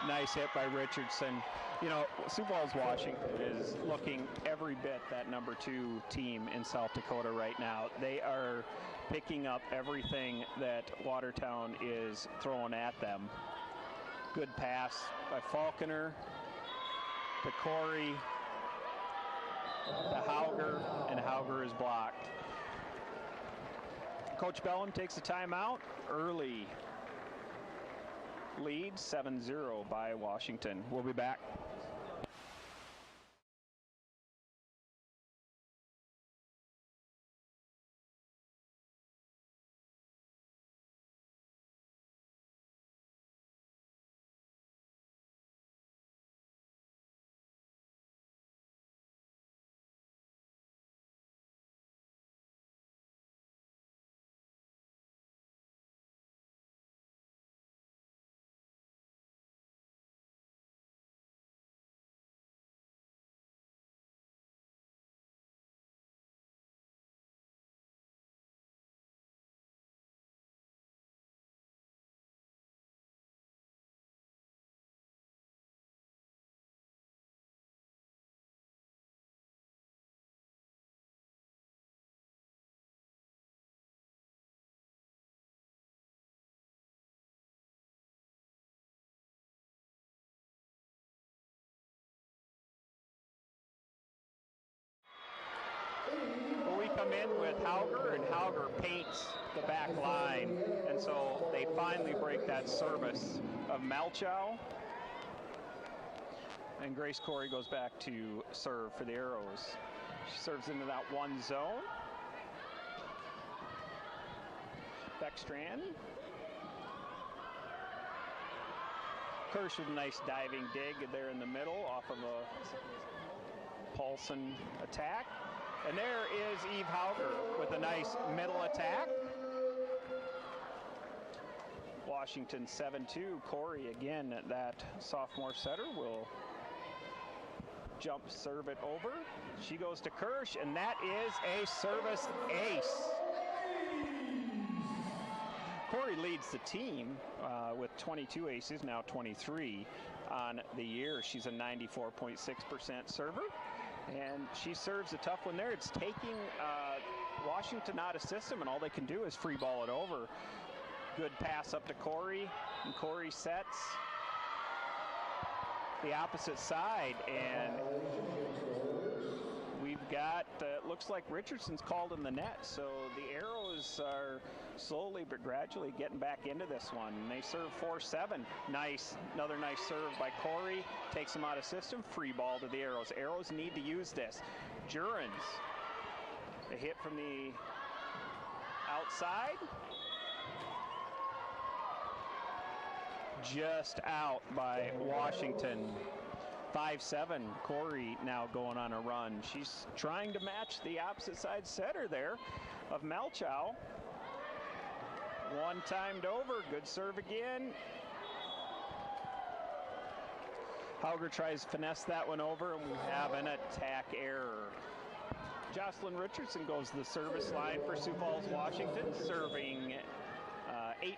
Nice hit by Richardson. You know, Sioux Falls, Washington is looking every bit that number 2 team in South Dakota right now. They are picking up everything that Watertown is throwing at them. Good pass by Faulkner to Corey to Hauger, and Hauger is blocked. Coach Bellin takes a timeout. Early lead, 7-0 by Washington. We'll be back. come in with Hauger, and Hauger paints the back line. And so they finally break that service of Malchow. And Grace Corey goes back to serve for the Arrows. She serves into that one zone. Beckstrand. Kirsch with a nice diving dig there in the middle off of a Paulson attack. And there is Eve Hauger with a nice middle attack. Washington 7-2. Corey again, that sophomore setter, will jump serve it over. She goes to Kirsch, and that is a service ace. Corey leads the team with 22 aces, now 23 on the year. She's a 94.6% server, and she serves a tough one there. It's taking Washington out of system, and all they can do is free ball it over. Good pass up to Corey, and Corey sets the opposite side, and we've got, looks like Richardson's called in the net, so the Arrows are slowly but gradually getting back into this one. And they serve 4-7. Nice, another nice serve by Corey, takes them out of system, free ball to the Arrows. Arrows need to use this. Jurens, a hit from the outside. Just out by Washington. 5-7. Corey now going on a run. She's trying to match the opposite side setter there of Malchow. One timed over. Good serve again. Hauger tries to finesse that one over, and we have an attack error. Jocelyn Richardson goes to the service line for Sioux Falls, Washington, serving 8-5.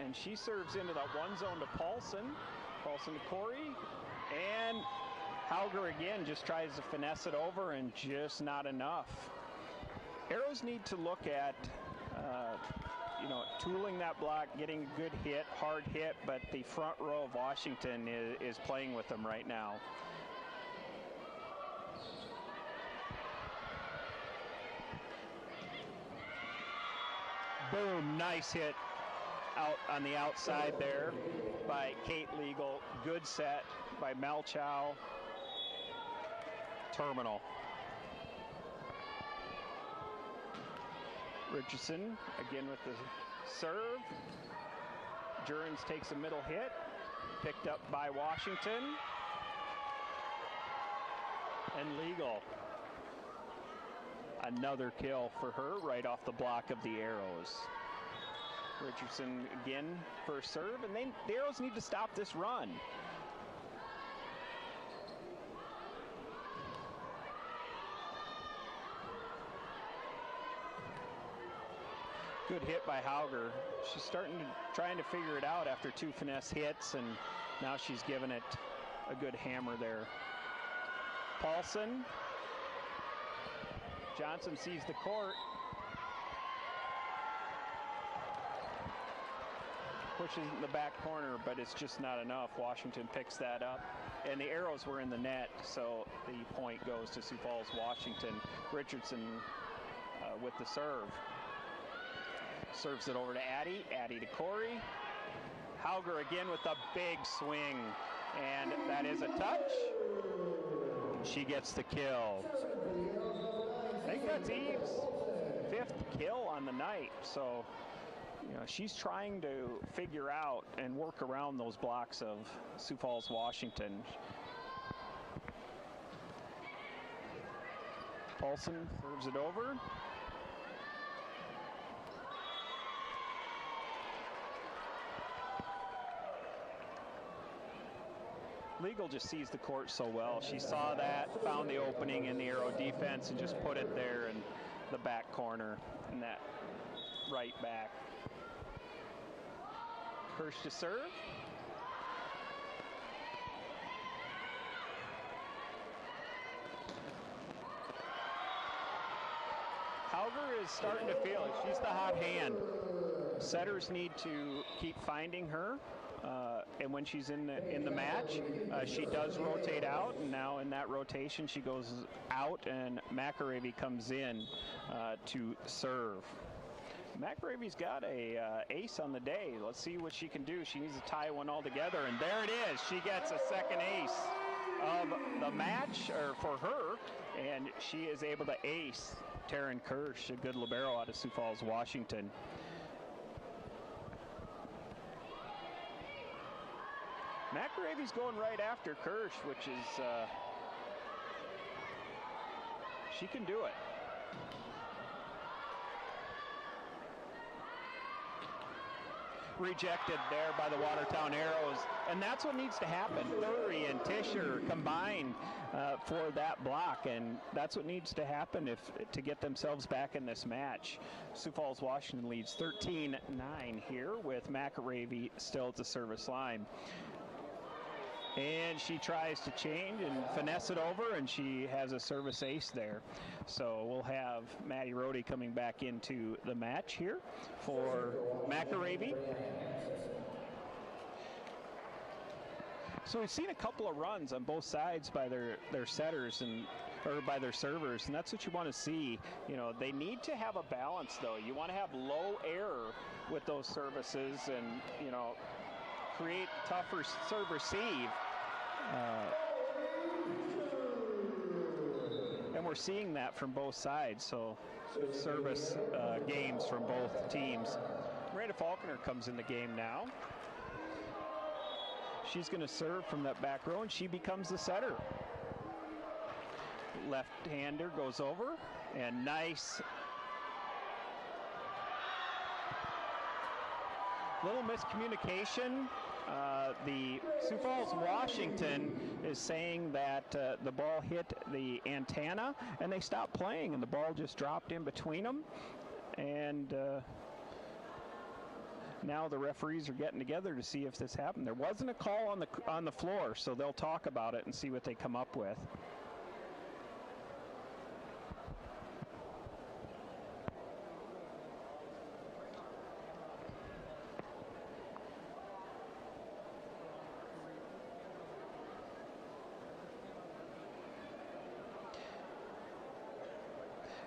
And she serves into that one zone to Paulson. Paulson to Corey. And Hauger again just tries to finesse it over, and just not enough. Arrows need to look at, tooling that block, getting a good hit, hard hit, but the front row of Washington is playing with them right now. Boom, nice hit out on the outside there by Kate Legal. Good set by Malchow. Terminal. Richardson again with the serve. Jurens takes a middle hit. Picked up by Washington. And Legal. Another kill for her right off the block of the Arrows. Richardson again for a serve, and the Arrows need to stop this run. Good hit by Hauger. She's trying to figure it out after two finesse hits, and now she's given it a good hammer there. Paulson. Johnson sees the court. Pushes in the back corner, but it's just not enough. Washington picks that up, and the Arrows were in the net, so the point goes to Sioux Falls, Washington. Richardson with the serve. Serves it over to Addie. Addie to Corey. Hauger again with a big swing, and that is a touch. She gets the kill. I think that's Eve's 5th kill on the night, so she's trying to figure out and work around those blocks of Sioux Falls, Washington. Paulson serves it over. Legal just sees the court so well. She saw that, found the opening in the Arrow defense, and just put it there in the back corner in that right back. Kirsch to serve. Hauger is starting to feel it. She's the hot hand. Setters need to keep finding her. and when she's in the match, she does rotate out, and now in that rotation she goes out, and McAravey comes in to serve. McAravey's got a ace on the day. Let's see what she can do. She needs to tie one all together, and there it is. She gets a second ace of the match, or for her, and she is able to ace Taryn Kirsch, a good libero out of Sioux Falls, Washington. McAravey's going right after Kirsch, which is, she can do it. Rejected there by the Watertown Arrows, and that's what needs to happen. Furry and Tischer combine for that block, and that's what needs to happen to get themselves back in this match. Sioux Falls, Washington leads 13-9 here with McAravey still at the service line. And she tries to change and finesse it over, and she has a service ace there. So we'll have Maddie Rohde coming back into the match here for McAravey. So we've seen a couple of runs on both sides by their setters or by their servers, and that's what you want to see. You know, they need to have a balance, though. You want to have low error with those services, and you know, create tougher serve receive. And we're seeing that from both sides, so good service games from both teams. Miranda Faulkner comes in the game now. She's going to serve from that back row, and she becomes the setter. Left-hander goes over, and nice. Little miscommunication. The Sioux Falls, Washington is saying that the ball hit the antenna, and they stopped playing, and the ball just dropped in between them. And now the referees are getting together to see if this happened. There wasn't a call on the floor, so they'll talk about it and see what they come up with.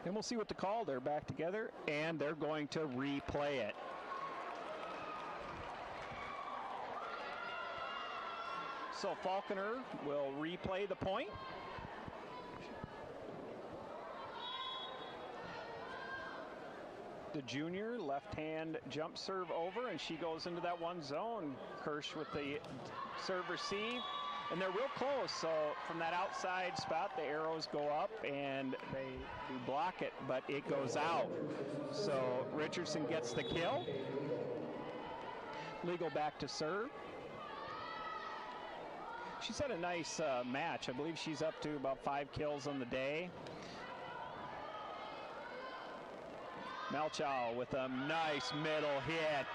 And we'll see what the call. They're back together, and they're going to replay it. So Faulkner will replay the point. The junior left-hand jump serve over, and she goes into that one zone. Kirsch with the serve receive. And they're real close, so from that outside spot, the arrows go up and they do block it, but it goes out. So Richardson gets the kill. Legal back to serve. She's had a nice match. I believe she's up to about 5 kills on the day. Malchow with a nice middle hit.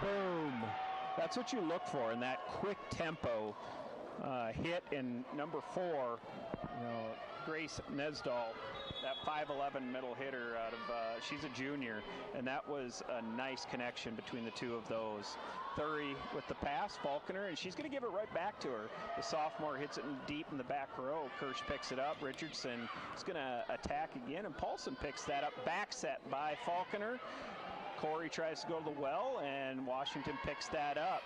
Boom. That's what you look for in that quick tempo. Hit in number 4, Grace Nesdahl, that 5'11" middle hitter out of, she's a junior, and that was a nice connection between the two of those. Thury with the pass, Faulkner, and she's going to give it right back to her. The sophomore hits it deep in the back row. Kirsch picks it up. Richardson is going to attack again, and Paulson picks that up. Back set by Faulkner. Corey tries to go to the well, and Washington picks that up.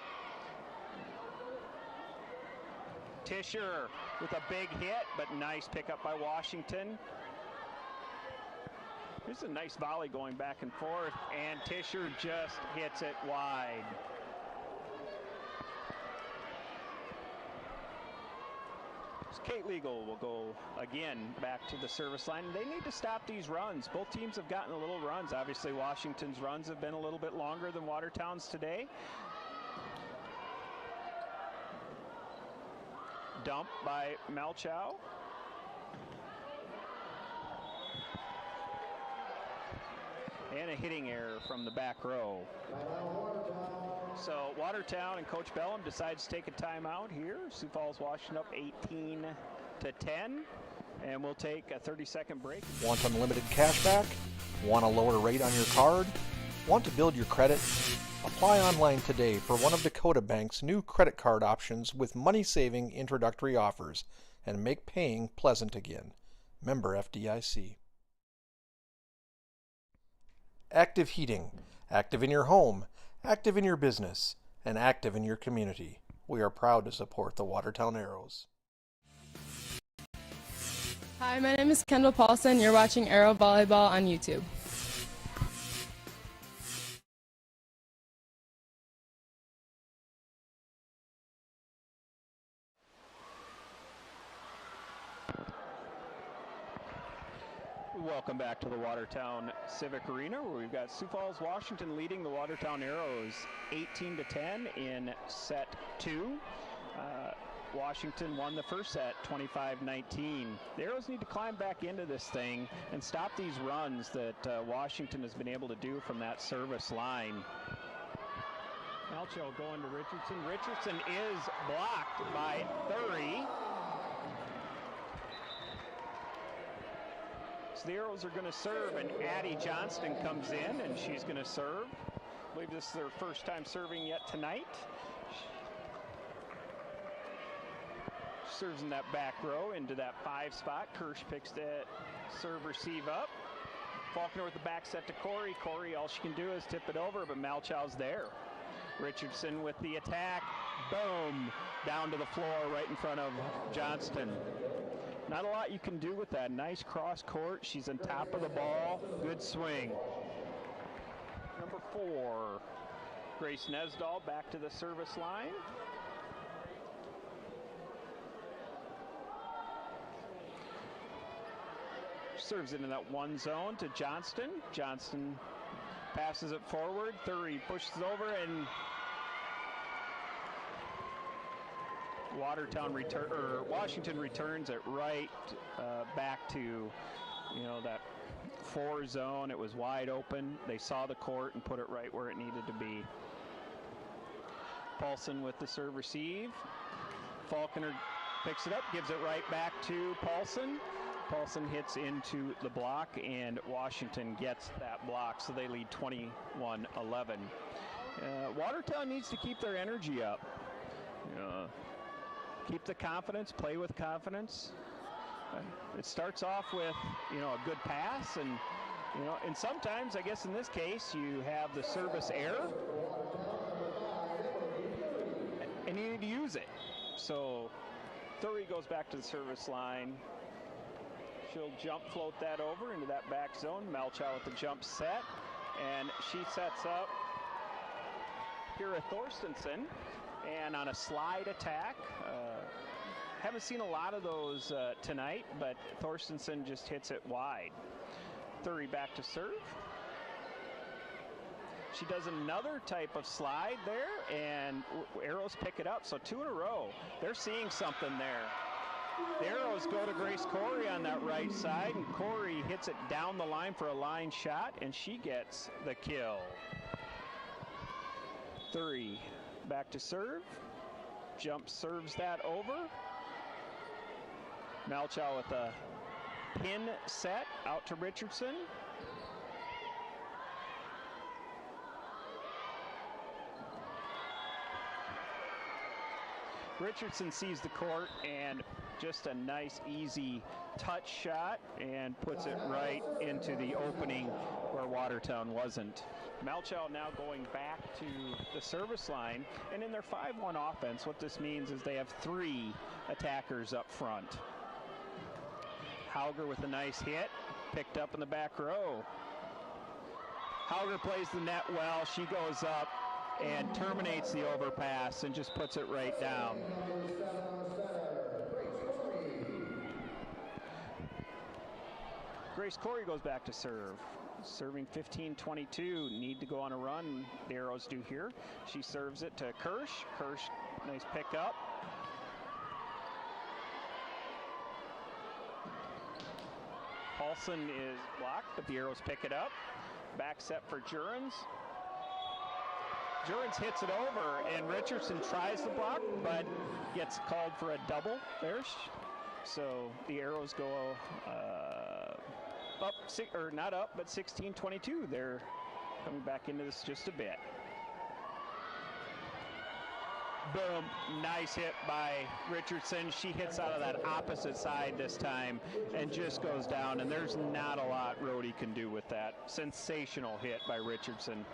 Tischer with a big hit, but nice pickup by Washington. Here's a nice volley going back and forth, and Tischer just hits it wide. So Kate Legal will go again back to the service line. They need to stop these runs. Both teams have gotten a little runs. Obviously, Washington's runs have been a little bit longer than Watertown's today. Dump by Malchow. And a hitting error from the back row. So Watertown and Coach Bellum decides to take a timeout here. Sioux Falls, Washington up 18-10. And we'll take a 30-second break. Want unlimited cash back? Want a lower rate on your card? Want to build your credit? Apply online today for one of Dakota Bank's new credit card options with money-saving introductory offers and make paying pleasant again. Member FDIC. Active Heating. Active in your home, active in your business, and active in your community. We are proud to support the Watertown Arrows. Hi, my name is Kendall Paulson. You're watching Arrow Volleyball on YouTube. Welcome back to the Watertown Civic Arena, where we've got Sioux Falls, Washington leading the Watertown Arrows 18-10 in set 2. Washington won the first set 25-19. The Arrows need to climb back into this thing and stop these runs that Washington has been able to do from that service line. Melcho going to Richardson. Richardson is blocked by Thury. So the Arrows are going to serve, and Addie Johnston comes in, and she's going to serve. I believe this is their first time serving yet tonight. Serves in that back row into that 5 spot. Kirsch picks the serve receive up. Faulkner with the back set to Corey. Corey, all she can do is tip it over, but Malchow's there. Richardson with the attack. Boom! Down to the floor right in front of Johnston. Not a lot you can do with that. Nice cross court. She's on top of the ball. Good swing. Number 4, Grace Nesdahl back to the service line. Serves it in that one zone to Johnston. Johnston passes it forward. Thury pushes over, and Washington returns it right back to, that 4 zone. It was wide open. They saw the court and put it right where it needed to be. Paulson with the serve receive. Faulkner picks it up, gives it right back to Paulson. Paulson hits into the block, and Washington gets that block, so they lead 21-11. Watertown needs to keep their energy up. Keep the confidence, play with confidence. It starts off with, a good pass, and sometimes, I guess in this case, you have the service error, and you need to use it. So Thury goes back to the service line. She'll jump float that over into that back zone. Malchow with the jump set, and she sets up Kira Thorstensen, and on a slide attack. Haven't seen a lot of those tonight, but Thorstensen just hits it wide. Thury back to serve. She does another type of slide there, and Arrows pick it up, so 2 in a row. They're seeing something there. The Arrows go to Grace Corey on that right side, and Corey hits it down the line for a line shot, and she gets the kill. Thury back to serve. Jump serves that over. Malchow with a pin set out to Richardson. Richardson sees the court, and just a nice, easy touch shot, and puts it right into the opening where Watertown wasn't. Malchow now going back to the service line, and in their 5-1 offense, what this means is they have 3 attackers up front. Hauger with a nice hit, picked up in the back row. Hauger plays the net well. She goes up and terminates the overpass and just puts it right down. Grace Corey goes back to serve. Serving 15-22, need to go on a run. The Arrows do here. She serves it to Kirsch. Kirsch, nice pick up. Paulson is blocked, but the Arrows pick it up. Back set for Jurens. Jurens hits it over, and Richardson tries the block, but gets called for a double there. So the Arrows go up, or not up, but 16-22. They're coming back into this just a bit. Boom, nice hit by Richardson. She hits out of that opposite side this time and just goes down, and there's not a lot Rhodey can do with that. Sensational hit by Richardson.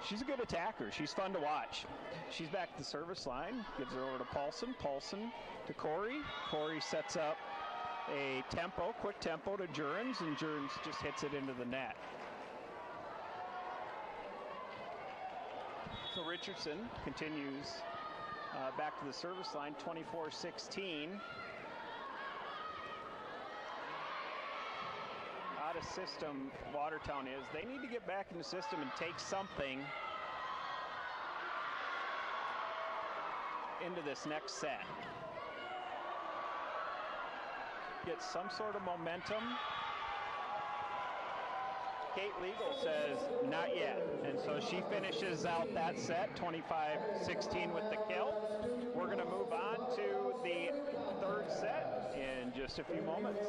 She's a good attacker. She's fun to watch. She's back at the service line, gives it over to Paulson. Paulson to Corey. Corey sets up a quick tempo to Jurens, and Jurens just hits it into the net. So Richardson continues back to the service line, 24-16. Out of system, Watertown is. They need to get back in the system and take something into this next set. Get some sort of momentum. Kate Legal says not yet, and so she finishes out that set 25-16 with the kill. We're going to move on to the third set in just a few moments.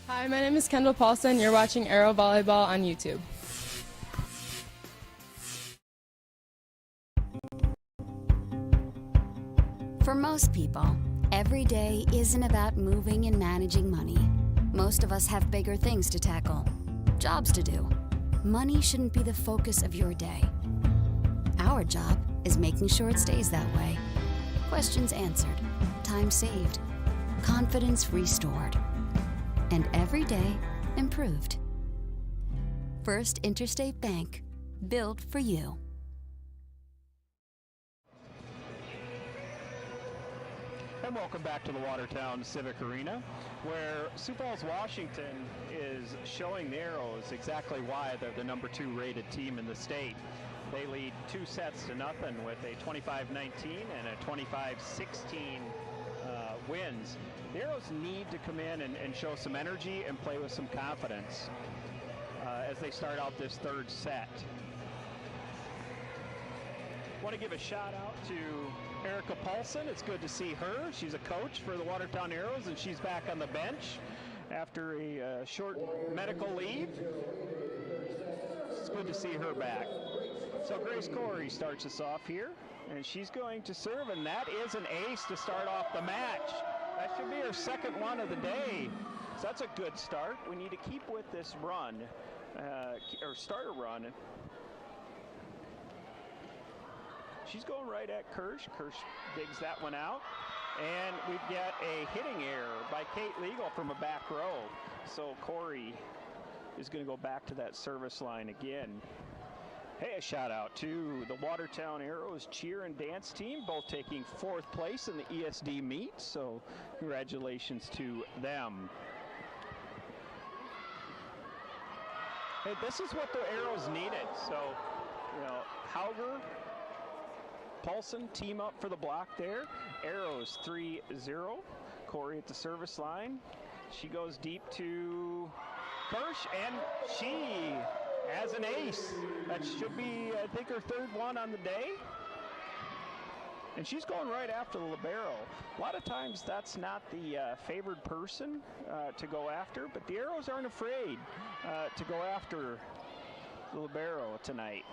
Hi, my name is Kendall Paulson. You're watching Aero Volleyball on YouTube. For most people, every day isn't about moving and managing money. Most of us have bigger things to tackle, jobs to do. Money shouldn't be the focus of your day. Our job is making sure it stays that way. Questions answered, time saved, confidence restored, and every day improved. First Interstate Bank, built for you. And welcome back to the Watertown Civic Arena, where Sioux Falls, Washington is showing the Arrows exactly why they're the number 2 rated team in the state. They lead 2-0 with a 25-19 and a 25-16 wins. The Arrows need to come in and show some energy and play with some confidence as they start out this third set. Want to give a shout out to Erica Paulson. It's good to see her. She's a coach for the Watertown Arrows, and she's back on the bench after a short medical leave. It's good to see her back. So Grace Corey starts us off here, and she's going to serve, and that is an ace to start off the match. That should be her second one of the day. So that's a good start. We need to keep with this run, or start a run. She's going right at Kirsch. Kirsch digs that one out. And we've got a hitting error by Kate Legal from a back row. So Corey is going to go back to that service line again. Hey, a shout out to the Watertown Arrows cheer and dance team, both taking 4th place in the ESD meet. So congratulations to them. Hey, this is what the Arrows needed. So, Hauger, Paulson team up for the block there. Arrows 3-0. Corey at the service line. She goes deep to Kirsch, and she has an ace. That should be, I think, her 3rd one on the day. And she's going right after the libero. A lot of times that's not the favored person to go after, but the Arrows aren't afraid to go after the libero tonight.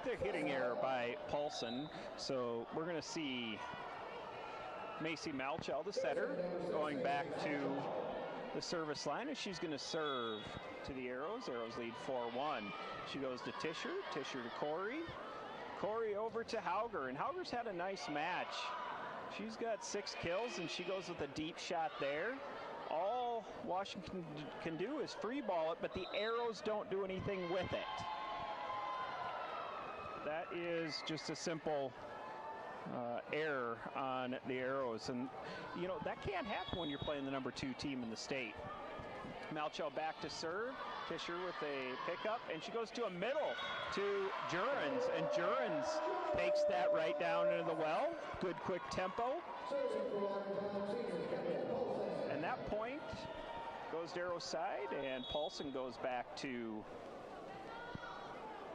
The hitting error by Paulson, so we're going to see Macy Malchow, the setter, going back to the service line, and she's going to serve to the Arrows. Arrows lead 4-1. She goes to Tischer, Tischer to Corey, Corey over to Hauger, and Hauger's had a nice match. She's got 6 kills, and she goes with a deep shot there. All Washington can do is free ball it, but the Arrows don't do anything with it. That is just a simple error on the Arrows. And, that can't happen when you're playing the number 2 team in the state. Malchow back to serve. Tischer with a pickup, and she goes to a middle to Jurens, and Jurens takes that right down into the well. Good quick tempo. And that point goes to Arrow's side, and Paulson goes back to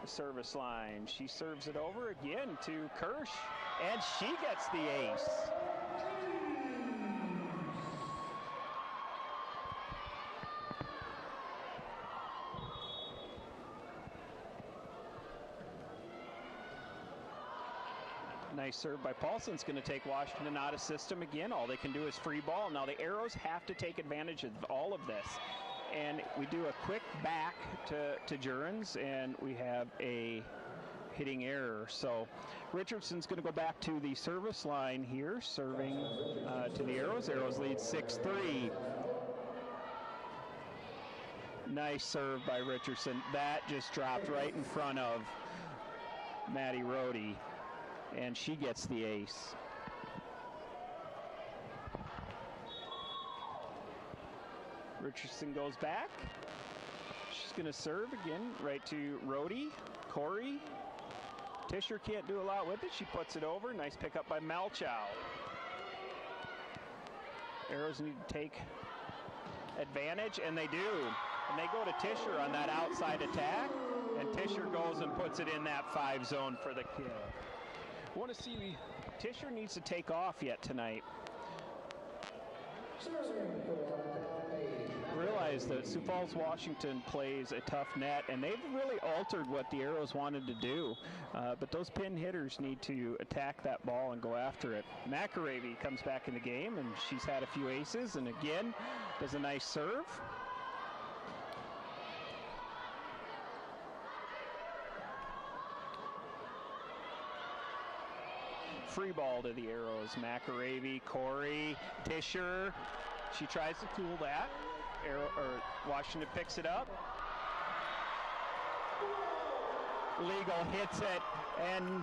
the service line. She serves it over again to Kirsch, and she gets the ace. Nice serve by Paulson. It's going to take Washington out of system again. All they can do is free ball. Now the Arrows have to take advantage of all of this. And we do a quick back to Jurens, and we have a hitting error. So Richardson's going to go back to the service line here, serving to the Arrows. Arrows lead 6-3. Nice serve by Richardson. That just dropped right in front of Maddie Rohde, and she gets the ace. Richardson goes back. She's going to serve again right to Rohde. Corey. Tischer can't do a lot with it. She puts it over. Nice pickup by Malchow. Arrows need to take advantage, and they do. And they go to Tischer on that outside attack, and Tischer goes and puts it in that 5 zone for the kill. I want to see, Tischer needs to take off yet tonight. Realize that Sioux Falls, Washington plays a tough net, and they've really altered what the Arrows wanted to do. But those pin hitters need to attack that ball and go after it. McAravey comes back in the game, and she's had a few aces, and again, does a nice serve. Free ball to the Arrows. McAravey, Corey, Tischer. She tries to cool that. Washington picks it up. Legal hits it, and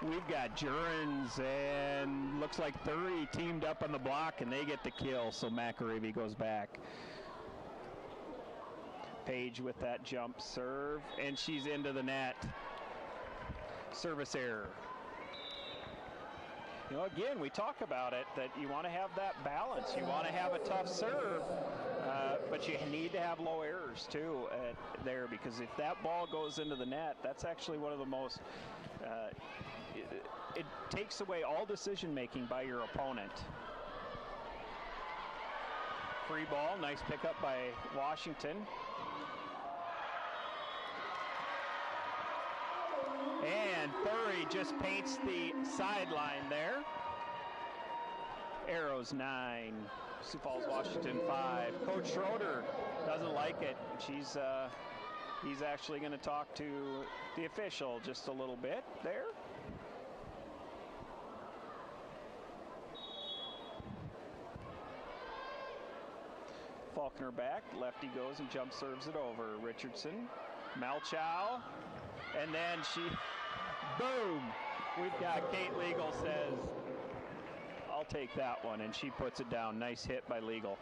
we've got Jurens and looks like Thury teamed up on the block, and they get the kill, so McAravey goes back. Page with that jump serve, and she's into the net. Service error. Again, we talk about it, that you want to have that balance. You want to have a tough serve, but you need to have low errors, too, there, because if that ball goes into the net, that's actually one of the most it takes away all decision-making by your opponent. Free ball, nice pickup by Washington. And Furry just paints the sideline there. Arrows 9, Sioux Falls, Washington 5. Coach Schroeder doesn't like it. He's actually going to talk to the official just a little bit there. Faulkner back, lefty goes and jump serves it over. Richardson, Malchow, and then she, boom! We've got Kate Legal says, I'll take that one, and she puts it down. Nice hit by Legal.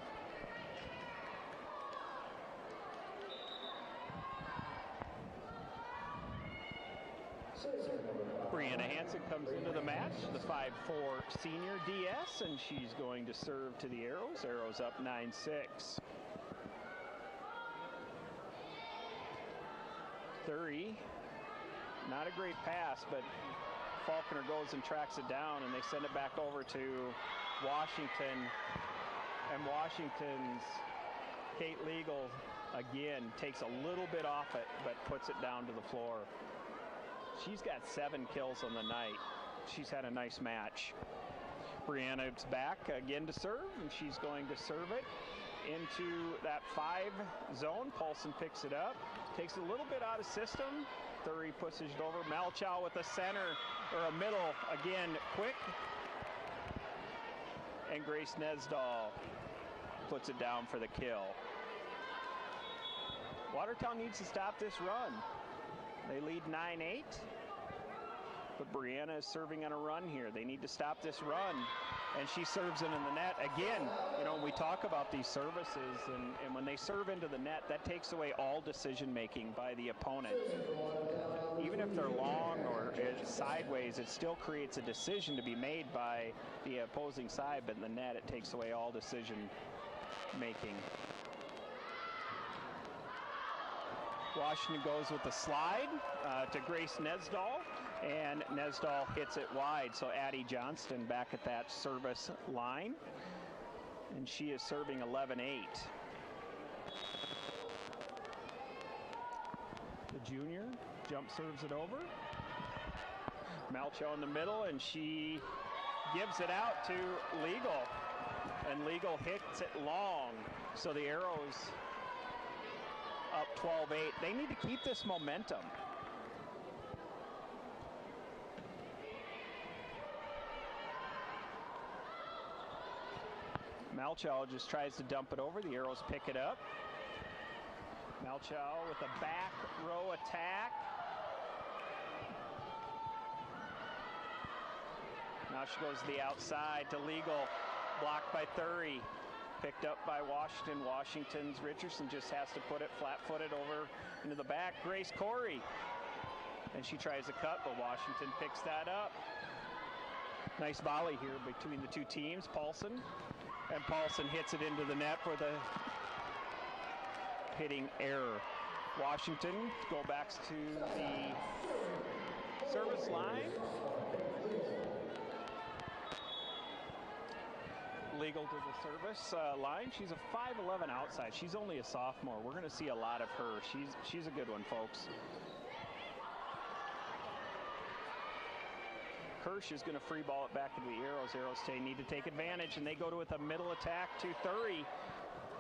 Brianna Hansen comes into the match, the 5'4" senior DS, and she's going to serve to the Arrows. Arrows up 9-6. 30. Not a great pass, but Faulkner goes and tracks it down, and they send it back over to Washington. And Washington's Kate Legal, again, takes a little bit off it, but puts it down to the floor. She's got 7 kills on the night. She's had a nice match. Brianna's back again to serve, and she's going to serve it into that 5 zone. Paulson picks it up, takes a little bit out of system. Thury pushes it over. Malchow with a center, or a middle, again, quick. And Grace Nesdahl puts it down for the kill. Watertown needs to stop this run. They lead 9-8, but Brianna is serving on a run here. They need to stop this run, and she serves it in the net. Again, you know, we talk about these services, and when they serve into the net, that takes away all decision-making by the opponent. Even if they're long or sideways, it still creates a decision to be made by the opposing side, but in the net, it takes away all decision-making. Washington goes with the slide to Grace Nesdahl, and Nesdahl hits it wide. So Addie Johnston back at that service line, and she is serving 11-8. The junior jump serves it over. Malchow in the middle, and she gives it out to Legal, and Legal hits it long. So the Arrows up 12-8. They need to keep this momentum. Malchow just tries to dump it over. The Arrows pick it up. Malchow with a back row attack. Now she goes to the outside to Legal. Blocked by Thury. Picked up by Washington. Washington's Richardson just has to put it flat-footed over into the back. Grace Corey. And she tries to cut, but Washington picks that up. Nice volley here between the two teams. Paulson. And Paulson hits it into the net for the hitting error. Washington go back to the service line. Legal to the service line. She's a 5'11" outside. She's only a sophomore. We're going to see a lot of her. She's a good one, folks. Kirsch is going to free ball it back to the Arrows. Arrows need to take advantage, and they go to with a middle attack to Thury,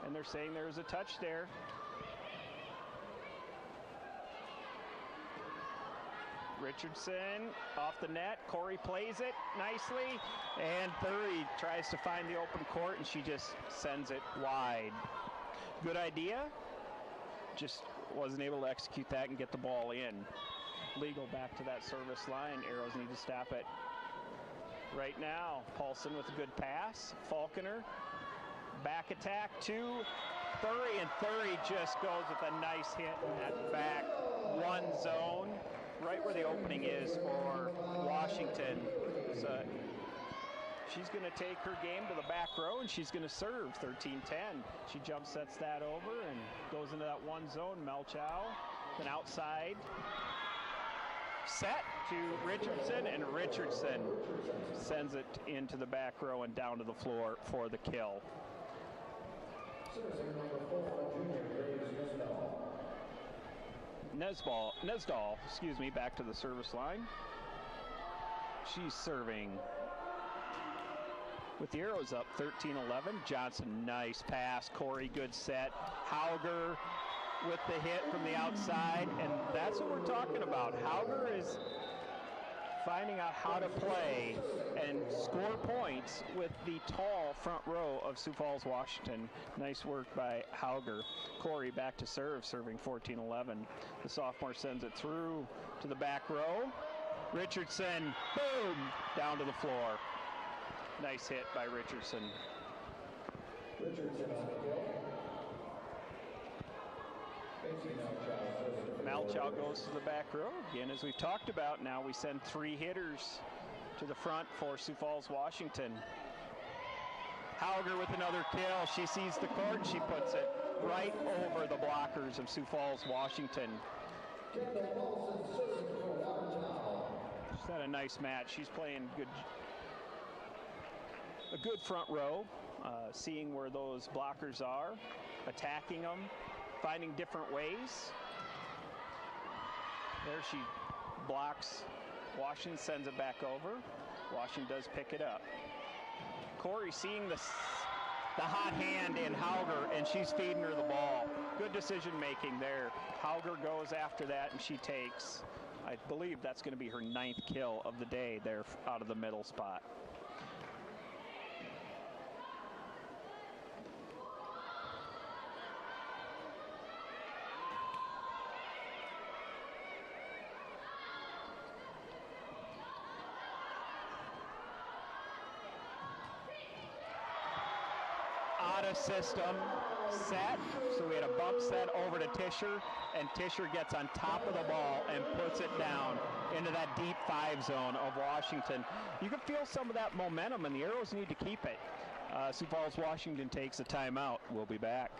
and they're saying there's a touch there. Richardson off the net. Corey plays it nicely, and Thury tries to find the open court, and she just sends it wide. Good idea. Just wasn't able to execute that and get the ball in. Legal back to that service line. Arrows need to stop it right now. Paulson with a good pass. Faulkner. Back attack to Thury, and Thury just goes with a nice hit in that back one zone, right where the opening is for Washington. So she's going to take her game to the back row, and she's going to serve 13-10. She jump sets that over and goes into that one zone. Malchow, then outside set to Richardson, and Richardson sends it into the back row and down to the floor for the kill. Nesdahl, back to the service line. She's serving with the arrows up, 13-11. Johnson, nice pass. Corey, good set. Hauger with the hit from the outside, and that's what we're talking about. Hauger is finding out how to play and score points with the tall front row of Sioux Falls, Washington. Nice work by Hauger. Corey back to serve, serving 14-11. The sophomore sends it through to the back row. Richardson, boom, down to the floor. Nice hit by Richardson. Malchow goes to the back row. Again, as we've talked about, now we send 3 hitters to the front for Sioux Falls, Washington. Hauger with another kill. She sees the court. She puts it right over the blockers of Sioux Falls, Washington. She's had a nice match. She's playing a good front row, seeing where those blockers are, attacking them, finding different ways. There she blocks. Washington sends it back over. Washington does pick it up. Corey seeing the hot hand in Hauger, and she's feeding her the ball. Good decision making there. Hauger goes after that, and she takes. I believe that's going to be her 9th kill of the day there out of the middle spot. System set, so we had a bump set over to Tischer, and Tischer gets on top of the ball and puts it down into that deep 5 zone of Washington. You can feel some of that momentum, and the Arrows need to keep it. Sioux Falls, Washington takes a timeout. We'll be back.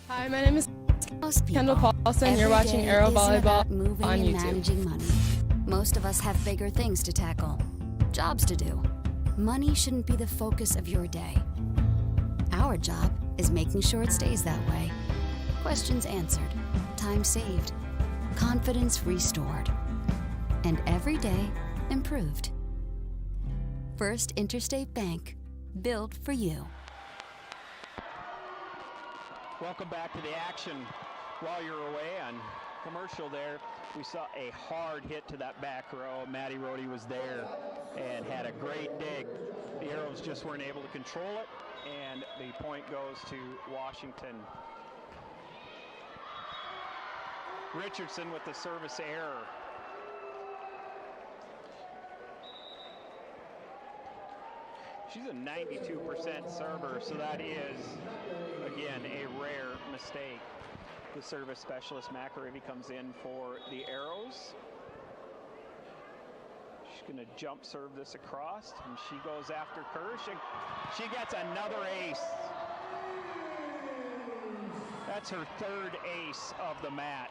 Hi, my name is Most people, Kendall Paulson. You're every watching day Arrow isn't Volleyball about moving on and YouTube. managing money. Most of us have bigger things to tackle, jobs to do. Money shouldn't be the focus of your day. Our job is making sure it stays that way. Questions answered, time saved, confidence restored, and every day improved. First Interstate Bank, built for you. Welcome back to the action. While you're away on commercial there, we saw a hard hit to that back row. Maddie Rohde was there and had a great dig. The Arrows just weren't able to control it, and the point goes to Washington. Richardson with the service error. She's a 92% server, so that is, again, a rare mistake. The service specialist, McAravy, comes in for the Arrows. She's going to jump serve this across, and she goes after Kirsch, and she gets another ace. That's her 3rd ace of the match.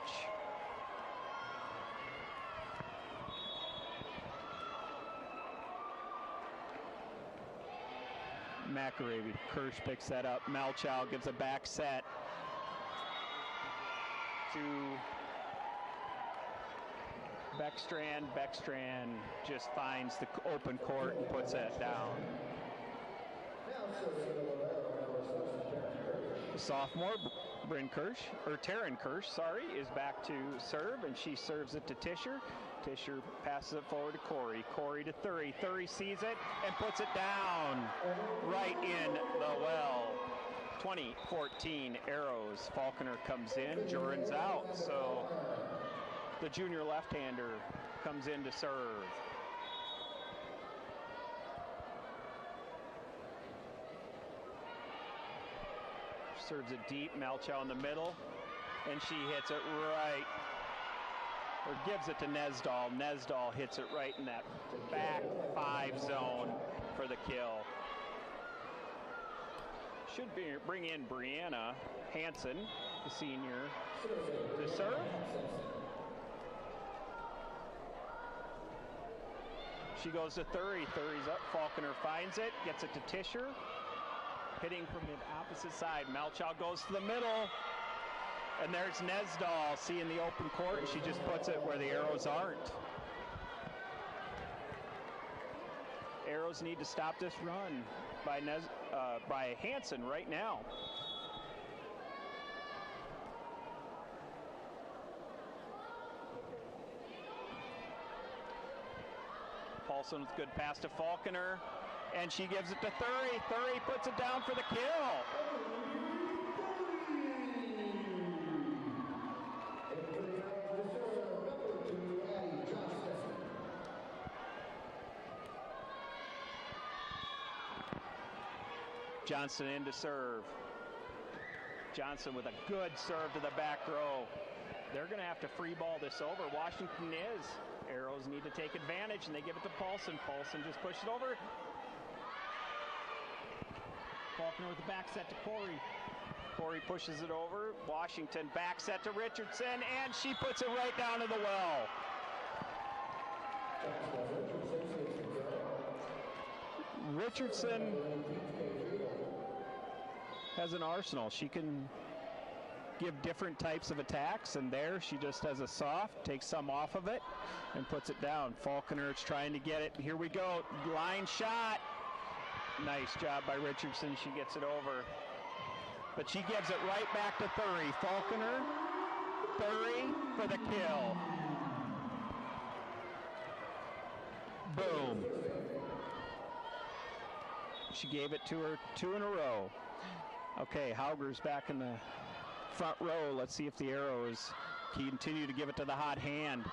McAravy, Kirsch picks that up. Malchow gives a back set to Beckstrand. Beckstrand just finds the open court and puts that down. The sophomore Taryn Kirsch, is back to serve, and she serves it to Tischer. Tischer passes it forward to Corey. Corey to Thury. Thury sees it and puts it down right in the well. 2014 Arrows. Falconer comes in, Joran's out, so the junior left-hander comes in to serve. Serves it deep, Malchow in the middle, and she hits it right, or gives it to Nesdal. Nesdal hits it right in that back 5 zone for the kill. Should bring in Brianna Hansen, the senior, to serve. She goes to Thury. Thury's up. Falconer finds it, gets it to Tischer. Hitting from the opposite side. Malchow goes to the middle. And there's Nesdal seeing the open court, and she just puts it where the Arrows aren't. Arrows need to stop this run by Hansen right now. Paulson with good pass to Falconer, and she gives it to Thury. Thury puts it down for the kill. Johnson in to serve. Johnson with a good serve to the back row. They're going to have to free ball this over. Washington is. Arrows need to take advantage, and they give it to Paulson. Paulson just pushes it over. Faulkner with the back set to Corey. Corey pushes it over. Washington back set to Richardson, and she puts it right down to the well. Richardson has an arsenal. She can give different types of attacks, and there she just has a soft, takes some off of it, and puts it down. Faulconer is trying to get it. Here we go. Line shot. Nice job by Richardson. She gets it over. But she gives it right back to Thury. Faulconer, Thury for the kill. Boom. She gave it to her 2 in a row. Okay, Hauger's back in the front row. Let's see if the Arrows continue to give it to the hot hand.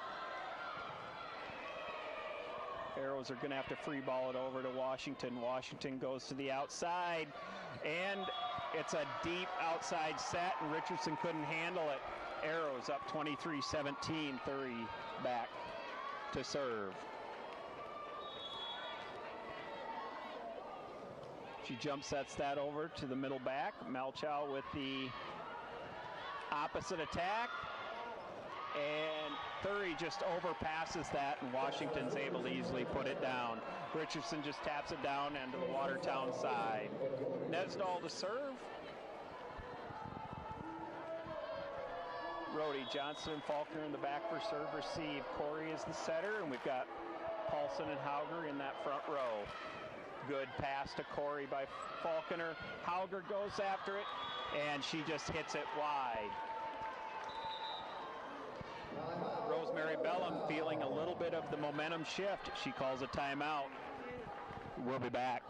Arrows are going to have to free ball it over to Washington. Washington goes to the outside, and it's a deep outside set, and Richardson couldn't handle it. Arrows up 23-17, Thury back to serve. She jump sets that over to the middle back. Malchow with the opposite attack, and Thury just overpasses that, and Washington's able to easily put it down. Richardson just taps it down into the Watertown side. Nesdal to serve. Rhodey, Johnson, and Faulconer in the back for serve receive. Corey is the setter, and we've got Paulson and Hauger in that front row. Good pass to Corey by Faulconer. Hauger goes after it, and she just hits it wide. Rosemary Bellum feeling a little bit of the momentum shift. She calls a timeout. We'll be back.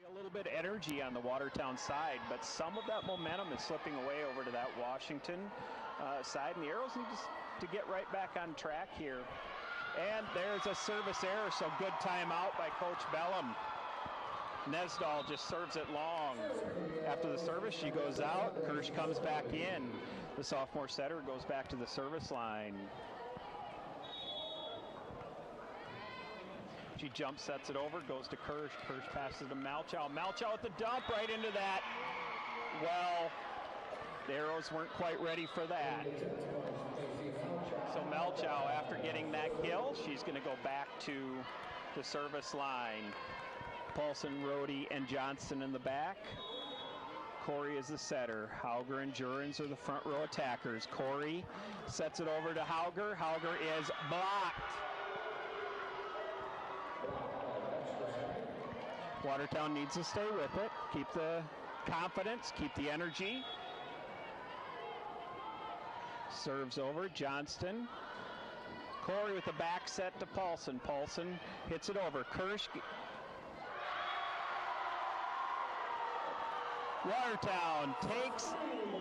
A little bit of energy on the Watertown side, but some of that momentum is slipping away over to that Washington side, and the Arrows need to get right back on track here. And there's a service error, so good timeout by Coach Bellum. Nesdahl just serves it long. After the service, she goes out. Kirsch comes back in. The sophomore setter goes back to the service line. She jump sets it over, goes to Kirsch. Kirsch passes to Malchow. Malchow with the dump right into that. Well, the arrows weren't quite ready for that. So Malchow, after getting that kill, she's going to go back to the service line. Paulson, Rohde, and Johnston in the back. Corey is the setter. Hauger and Jurens are the front row attackers. Corey sets it over to Hauger. Hauger is blocked. Watertown needs to stay with it. Keep the confidence, keep the energy. Serves over, Johnston. Corey with the back set to Paulson. Paulson hits it over. Kirsch. Watertown takes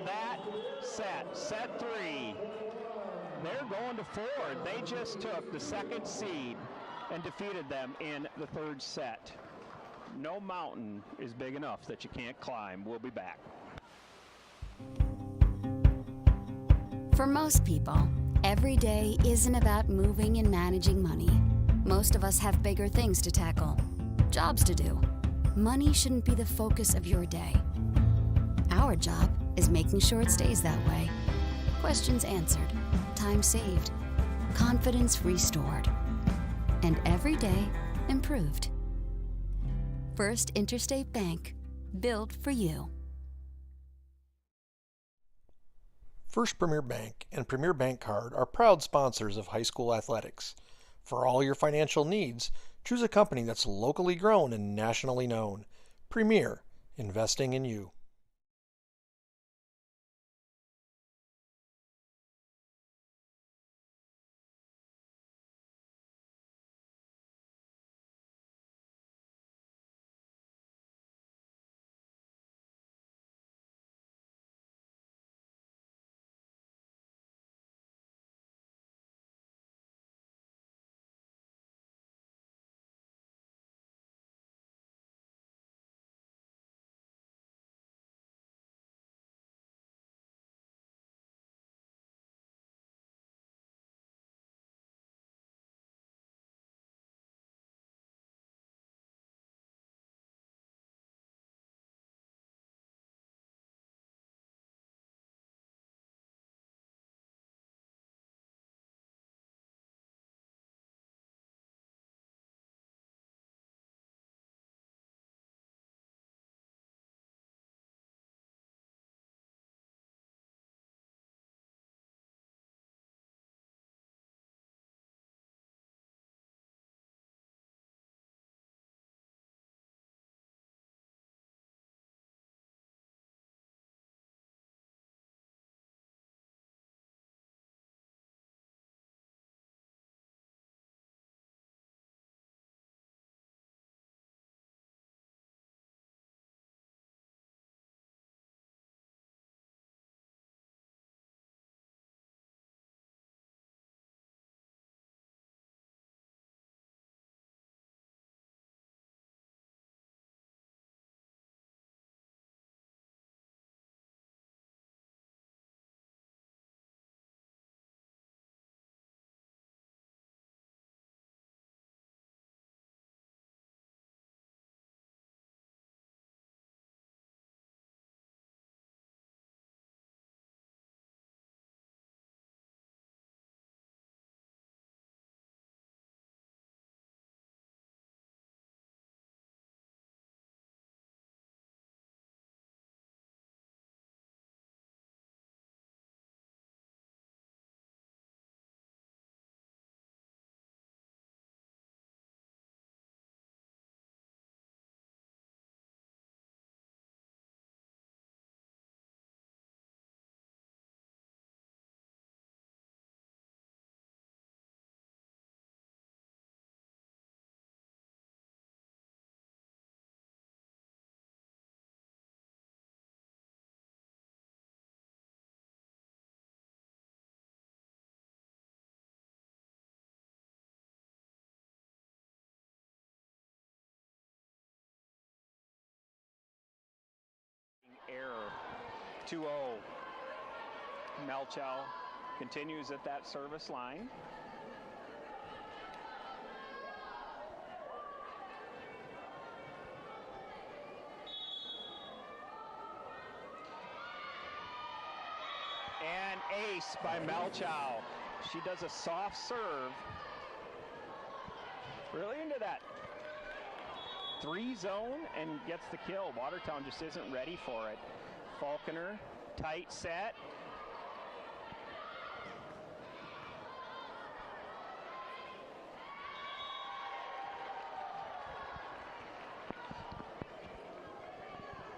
that set. Set 3. They're going to forward. They just took the second seed and defeated them in the third set. No mountain is big enough that you can't climb. We'll be back. For most people, every day isn't about moving and managing money. Most of us have bigger things to tackle, jobs to do. Money shouldn't be the focus of your day. Our job is making sure it stays that way. Questions answered, time saved, confidence restored, and every day improved. First Interstate Bank, built for you. First Premier Bank and Premier Bank Card are proud sponsors of high school athletics. For all your financial needs, choose a company that's locally grown and nationally known. Premier, investing in you. 2-0. Malchow continues at that service line. And ace by Malchow. She does a soft serve. Really into that 3 zone and gets the kill. Watertown just isn't ready for it. Falconer, tight set.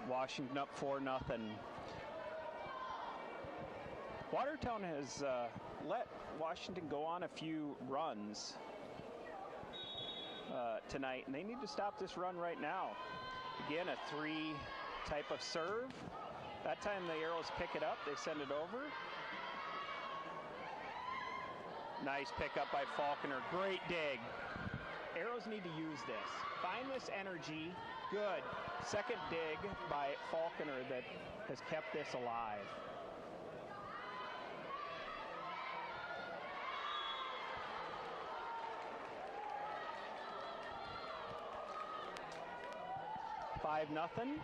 Washington up 4-0. Watertown has let Washington go on a few runs tonight, and they need to stop this run right now. Again, a 3 type of serve. That time the Arrows pick it up, they send it over. Nice pickup by Falconer, great dig. Arrows need to use this. Find this energy, good. Second dig by Falconer that has kept this alive. $5-0.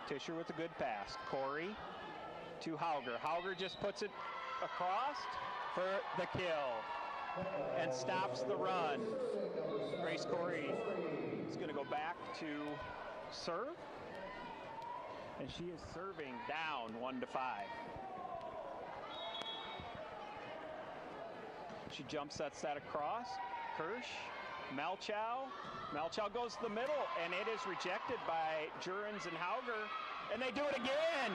Tischer with a good pass. Corey to Hauger. Hauger just puts it across for the kill and stops the run. Grace Corey is going to go back to serve, and she is serving down 1-5. She jump sets that across. Kirsch, Malchow. Malchow goes to the middle, and it is rejected by Jurens and Hauger, and they do it again.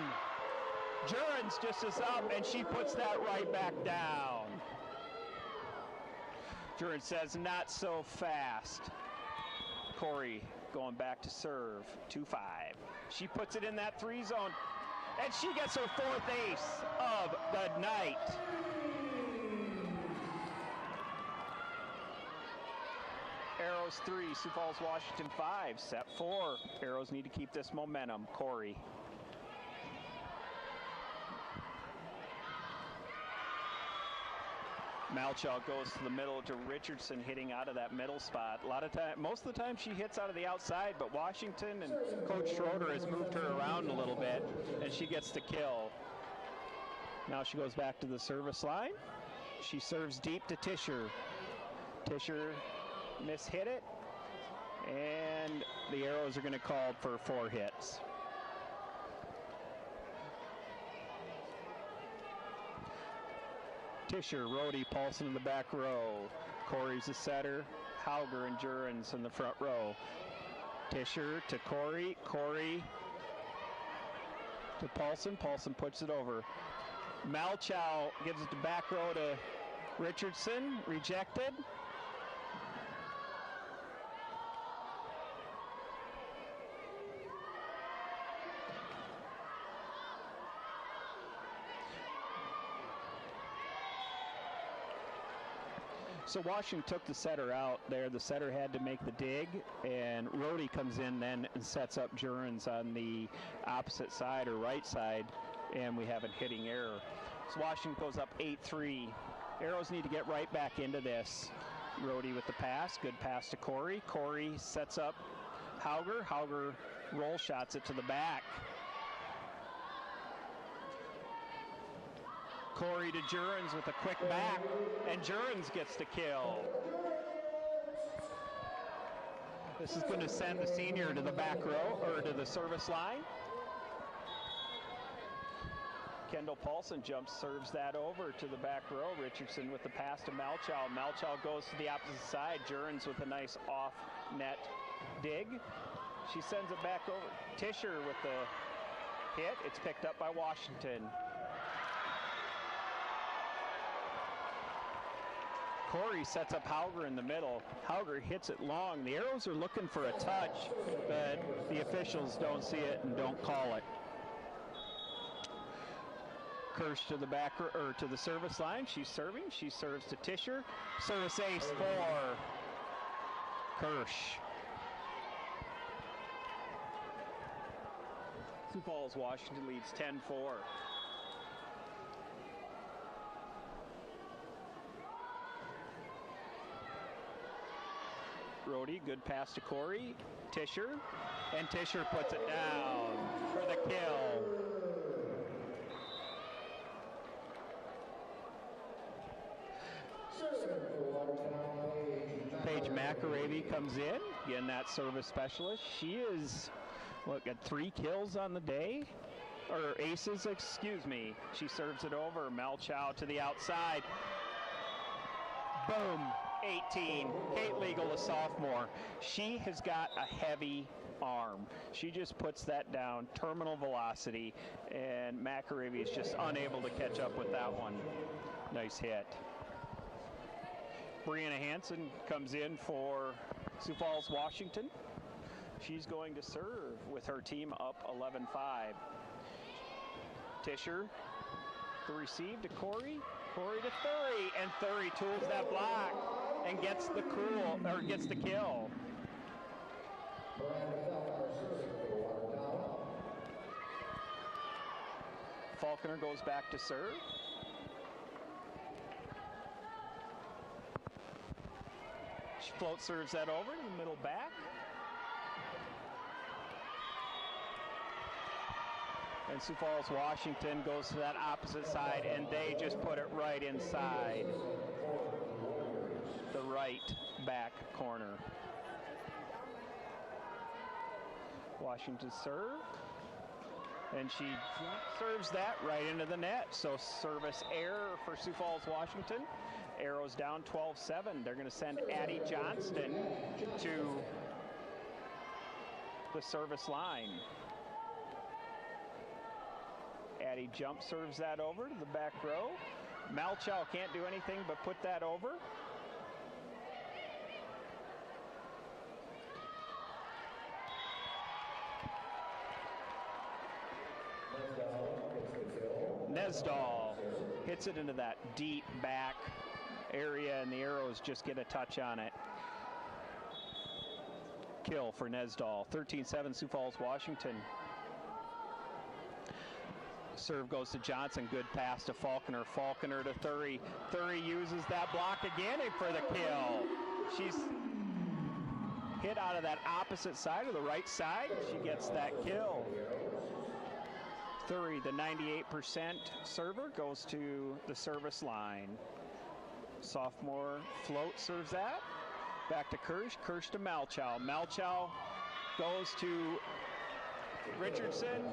Jurens just is up, and she puts that right back down. Jurens says, not so fast. Corey going back to serve, 2-5. She puts it in that 3 zone, and she gets her 4th ace of the night. Arrows 3, Sioux Falls, Washington 5, set 4. Arrows need to keep this momentum. Corey. Malchow goes to the middle to Richardson, hitting out of that middle spot. Most of the time she hits out of the outside, but Washington and Coach Schroeder has moved her around a little bit, and she gets the kill. Now she goes back to the service line. She serves deep to Tischer. Tischer mishit it, and the Arrows are going to call for 4 hits. Tischer, Rhodey, Paulson in the back row. Corey's the setter. Hauger and Jurens in the front row. Tischer to Corey. Corey to Paulson. Paulson puts it over. Malchow gives it to back row to Richardson. Rejected. So Washington took the setter out there. The setter had to make the dig, and Rhodey comes in then and sets up Jurens on the opposite side or right side, and we have a hitting error. So Washington goes up 8-3. Arrows need to get right back into this. Rhodey with the pass. Good pass to Corey. Corey sets up Hauger. Hauger roll shots it to the back. Corey to Jurens with a quick back, and Jurens gets the kill. This is going to send the senior to the back row, or to the service line. Kendall Paulson jumps, serves that over to the back row. Richardson with the pass to Malchow. Malchow goes to the opposite side. Jurens with a nice off-net dig. She sends it back over. Tischer with the hit. It's picked up by Washington. Corey sets up Hauger in the middle. Hauger hits it long. The Arrows are looking for a touch, but the officials don't see it and don't call it. Kirsch to the back, or to the service line. She's serving. She serves to Tischer. Service ace for Kirsch. Sioux Falls, Washington leads 10-4. Brody, good pass to Corey. Tischer, and Tischer puts it down for the kill. Paige McAravey comes in, again that service specialist. She is, got 3 kills on the day? Or aces, excuse me. She serves it over. Malchow to the outside. Boom, 18. Kate Legal, a sophomore. She has got a heavy arm. She just puts that down, terminal velocity, and McAravey is just unable to catch up with that one. Nice hit. Brianna Hansen comes in for Sioux Falls, Washington. She's going to serve with her team up 11-5. Tischer, the receive to Corey. Corey to Thury, and Thury tools that block and gets the kill. Faulkner goes back to serve. She float serves that over to the middle back. And Sioux Falls, Washington goes to that opposite side, and they just put it right inside the right back corner. Washington serve, and she serves that right into the net. So service error for Sioux Falls, Washington. Arrows down 12-7. They're going to send Addie Johnston to the service line. Addie jump serves that over to the back row. Malchow can't do anything but put that over. Nesdahl hits it into that deep back area, and the Arrows just get a touch on it. Kill for Nesdahl. 13-7 Sioux Falls, Washington. Serve goes to Johnson. Good pass to Faulkner. Faulkner to Thury. Thury uses that block again for the kill. She's hit out of that opposite side, or the right side. She gets that kill. Thury, the 98% server, goes to the service line. Sophomore float serves that. Back to Kirsch. Kirsch to Malchow. Malchow goes to Richardson.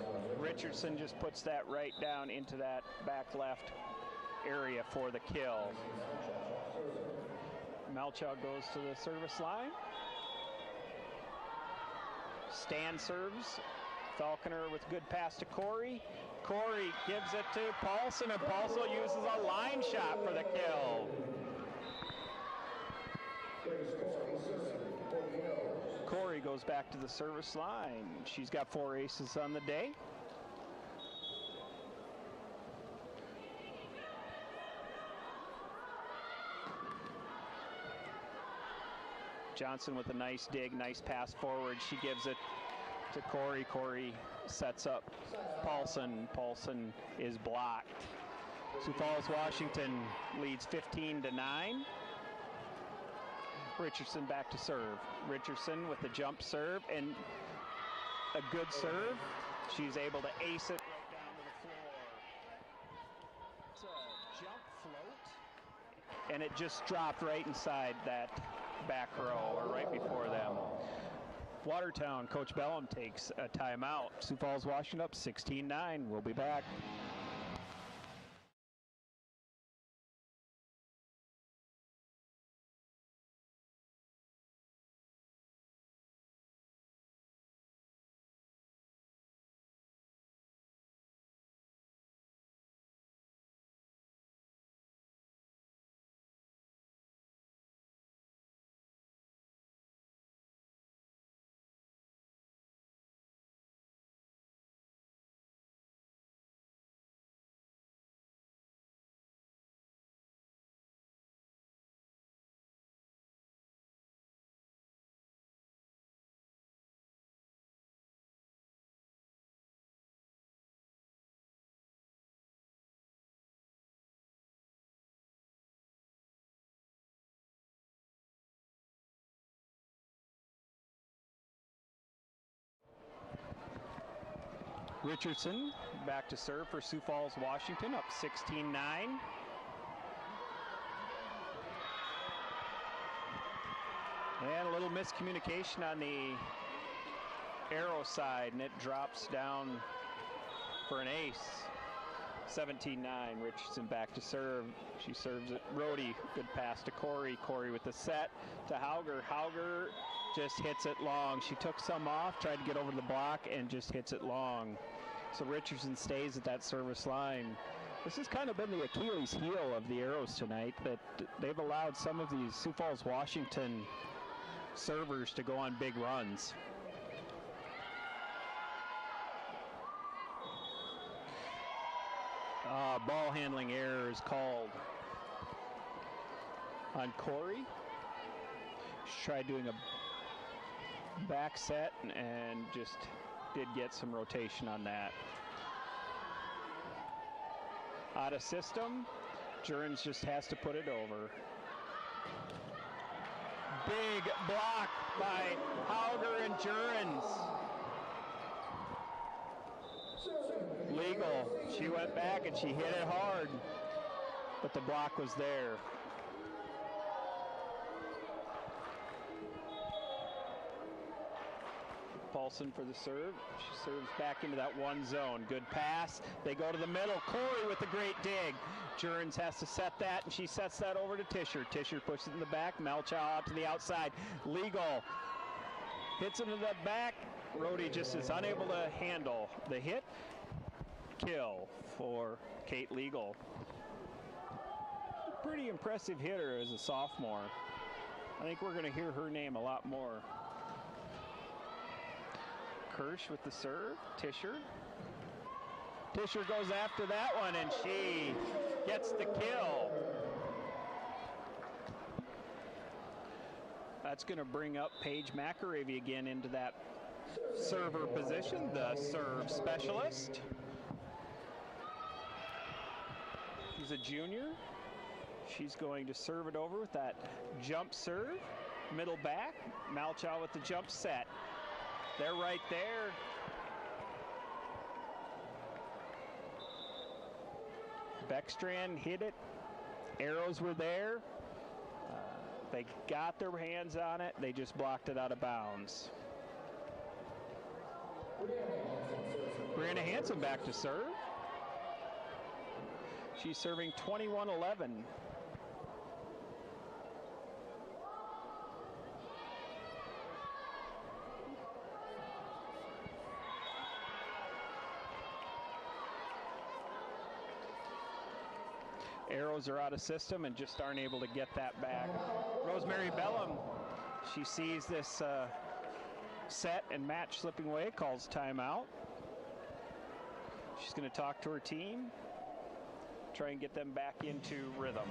Richardson just puts that right down into that back left area for the kill. Malchow goes to the service line. Stan serves. Falconer with good pass to Corey. Corey gives it to Paulson, and Paulson uses a line shot for the kill. Corey goes back to the service line. She's got 4 aces on the day. Johnson with a nice dig, nice pass forward. She gives it to Corey. Corey sets up Paulson. Paulson is blocked. Sioux Falls, Washington leads 15-9. Richardson back to serve. Richardson with the jump serve and a good serve. She's able to ace it right down to the floor. It's a jump float, and it just dropped right inside that back row, or right before them. Watertown, Coach Bellum takes a timeout. Sioux Falls, Washington up 16-9. We'll be back. Richardson back to serve for Sioux Falls, Washington, up 16-9. And a little miscommunication on the arrow side, and it drops down for an ace. 17-9. Richardson back to serve. She serves it. Rhodey, good pass to Corey. Corey with the set to Hauger. Hauger just hits it long. She took some off, tried to get over the block, and just hits it long. So Richardson stays at that service line. This has kind of been the Achilles heel of the Arrows tonight, that they've allowed some of these Sioux Falls, Washington servers to go on big runs. Ball handling error is called on Corey. She tried doing a back set and just did get some rotation on that. Out of system. Jurens just has to put it over. Big block by Hauger and Jurens. Legal. She went back and she hit it hard, but the block was there. Paulson for the serve. She serves back into that one zone. Good pass. They go to the middle. Corey with the great dig. Jurens has to set that, and she sets that over to Tischer. Tischer pushes it in the back. Malchow out to the outside. Legal hits it into the back. Rhodey just is unable to handle the hit. Kill for Kate Legal. Pretty impressive hitter as a sophomore. I think we're going to hear her name a lot more. Kirsch with the serve. Tischer. Tischer goes after that one, and she gets the kill. That's going to bring up Paige McAravey again into that server position, the serve specialist. She's a junior. She's going to serve it over with that jump serve. Middle back. Malchow with the jump set. They're right there. Beckstrand hit it. Arrows were there. They got their hands on it. They just blocked it out of bounds. Brianna Hansen back to serve. She's serving 21-11. Arrows are out of system and just aren't able to get that back. Rosemary Bellum, she sees this set and match slipping away, calls timeout. She's going to talk to her team, try and get them back into rhythm.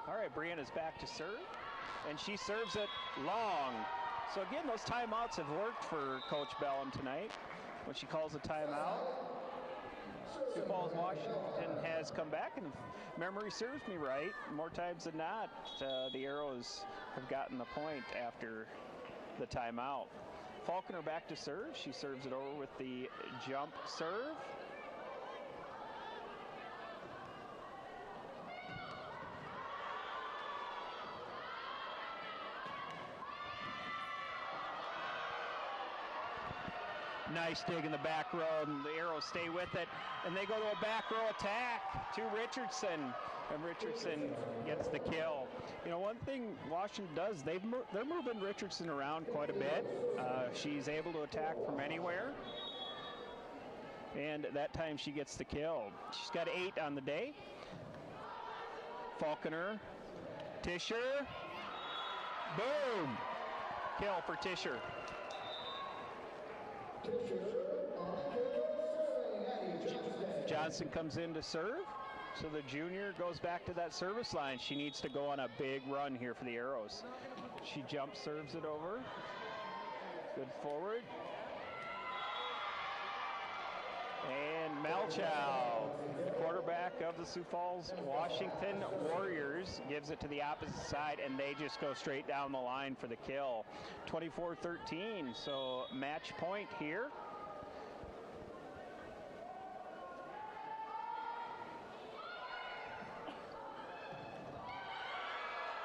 All right, Brianna's back to serve, and she serves it long. So again, those timeouts have worked for Coach Bellum tonight. When she calls a timeout, Sioux Falls, Washington has come back, and if memory serves me right, more times than not, the Arrows have gotten the point after the timeout. Falconer back to serve. She serves it over with the jump serve. Nice dig in the back row, and the Arrows stay with it. And they go to a back row attack to Richardson. And Richardson gets the kill. You know, one thing Washington does, they're moving Richardson around quite a bit. She's able to attack from anywhere. And that time she gets the kill. She's got 8 on the day. Falconer, Tischer, boom! Kill for Tischer. Johnson comes in to serve. So the junior goes back to that service line. She needs to go on a big run here for the Arrows. She jump serves it over. Good forward. And Malchow, the quarterback of the Sioux Falls Washington Warriors, gives it to the opposite side, and they just go straight down the line for the kill. 24-13, so match point here.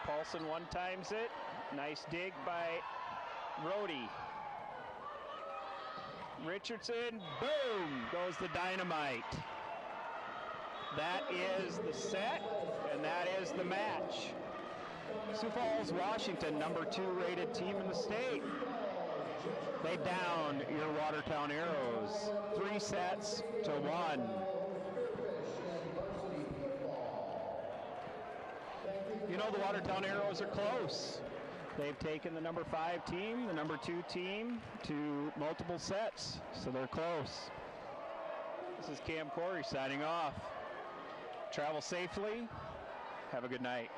Paulson one-times it. Nice dig by Rhodey. Richardson, boom, goes the dynamite. That is the set, and that is the match. Sioux Falls, Washington, number 2 rated team in the state. They downed your Watertown Arrows 3-1. You know, the Watertown Arrows are close. They've taken the number 5 team, the number 2 team, to multiple sets, so they're close. This is Cam Corey signing off. Travel safely. Have a good night.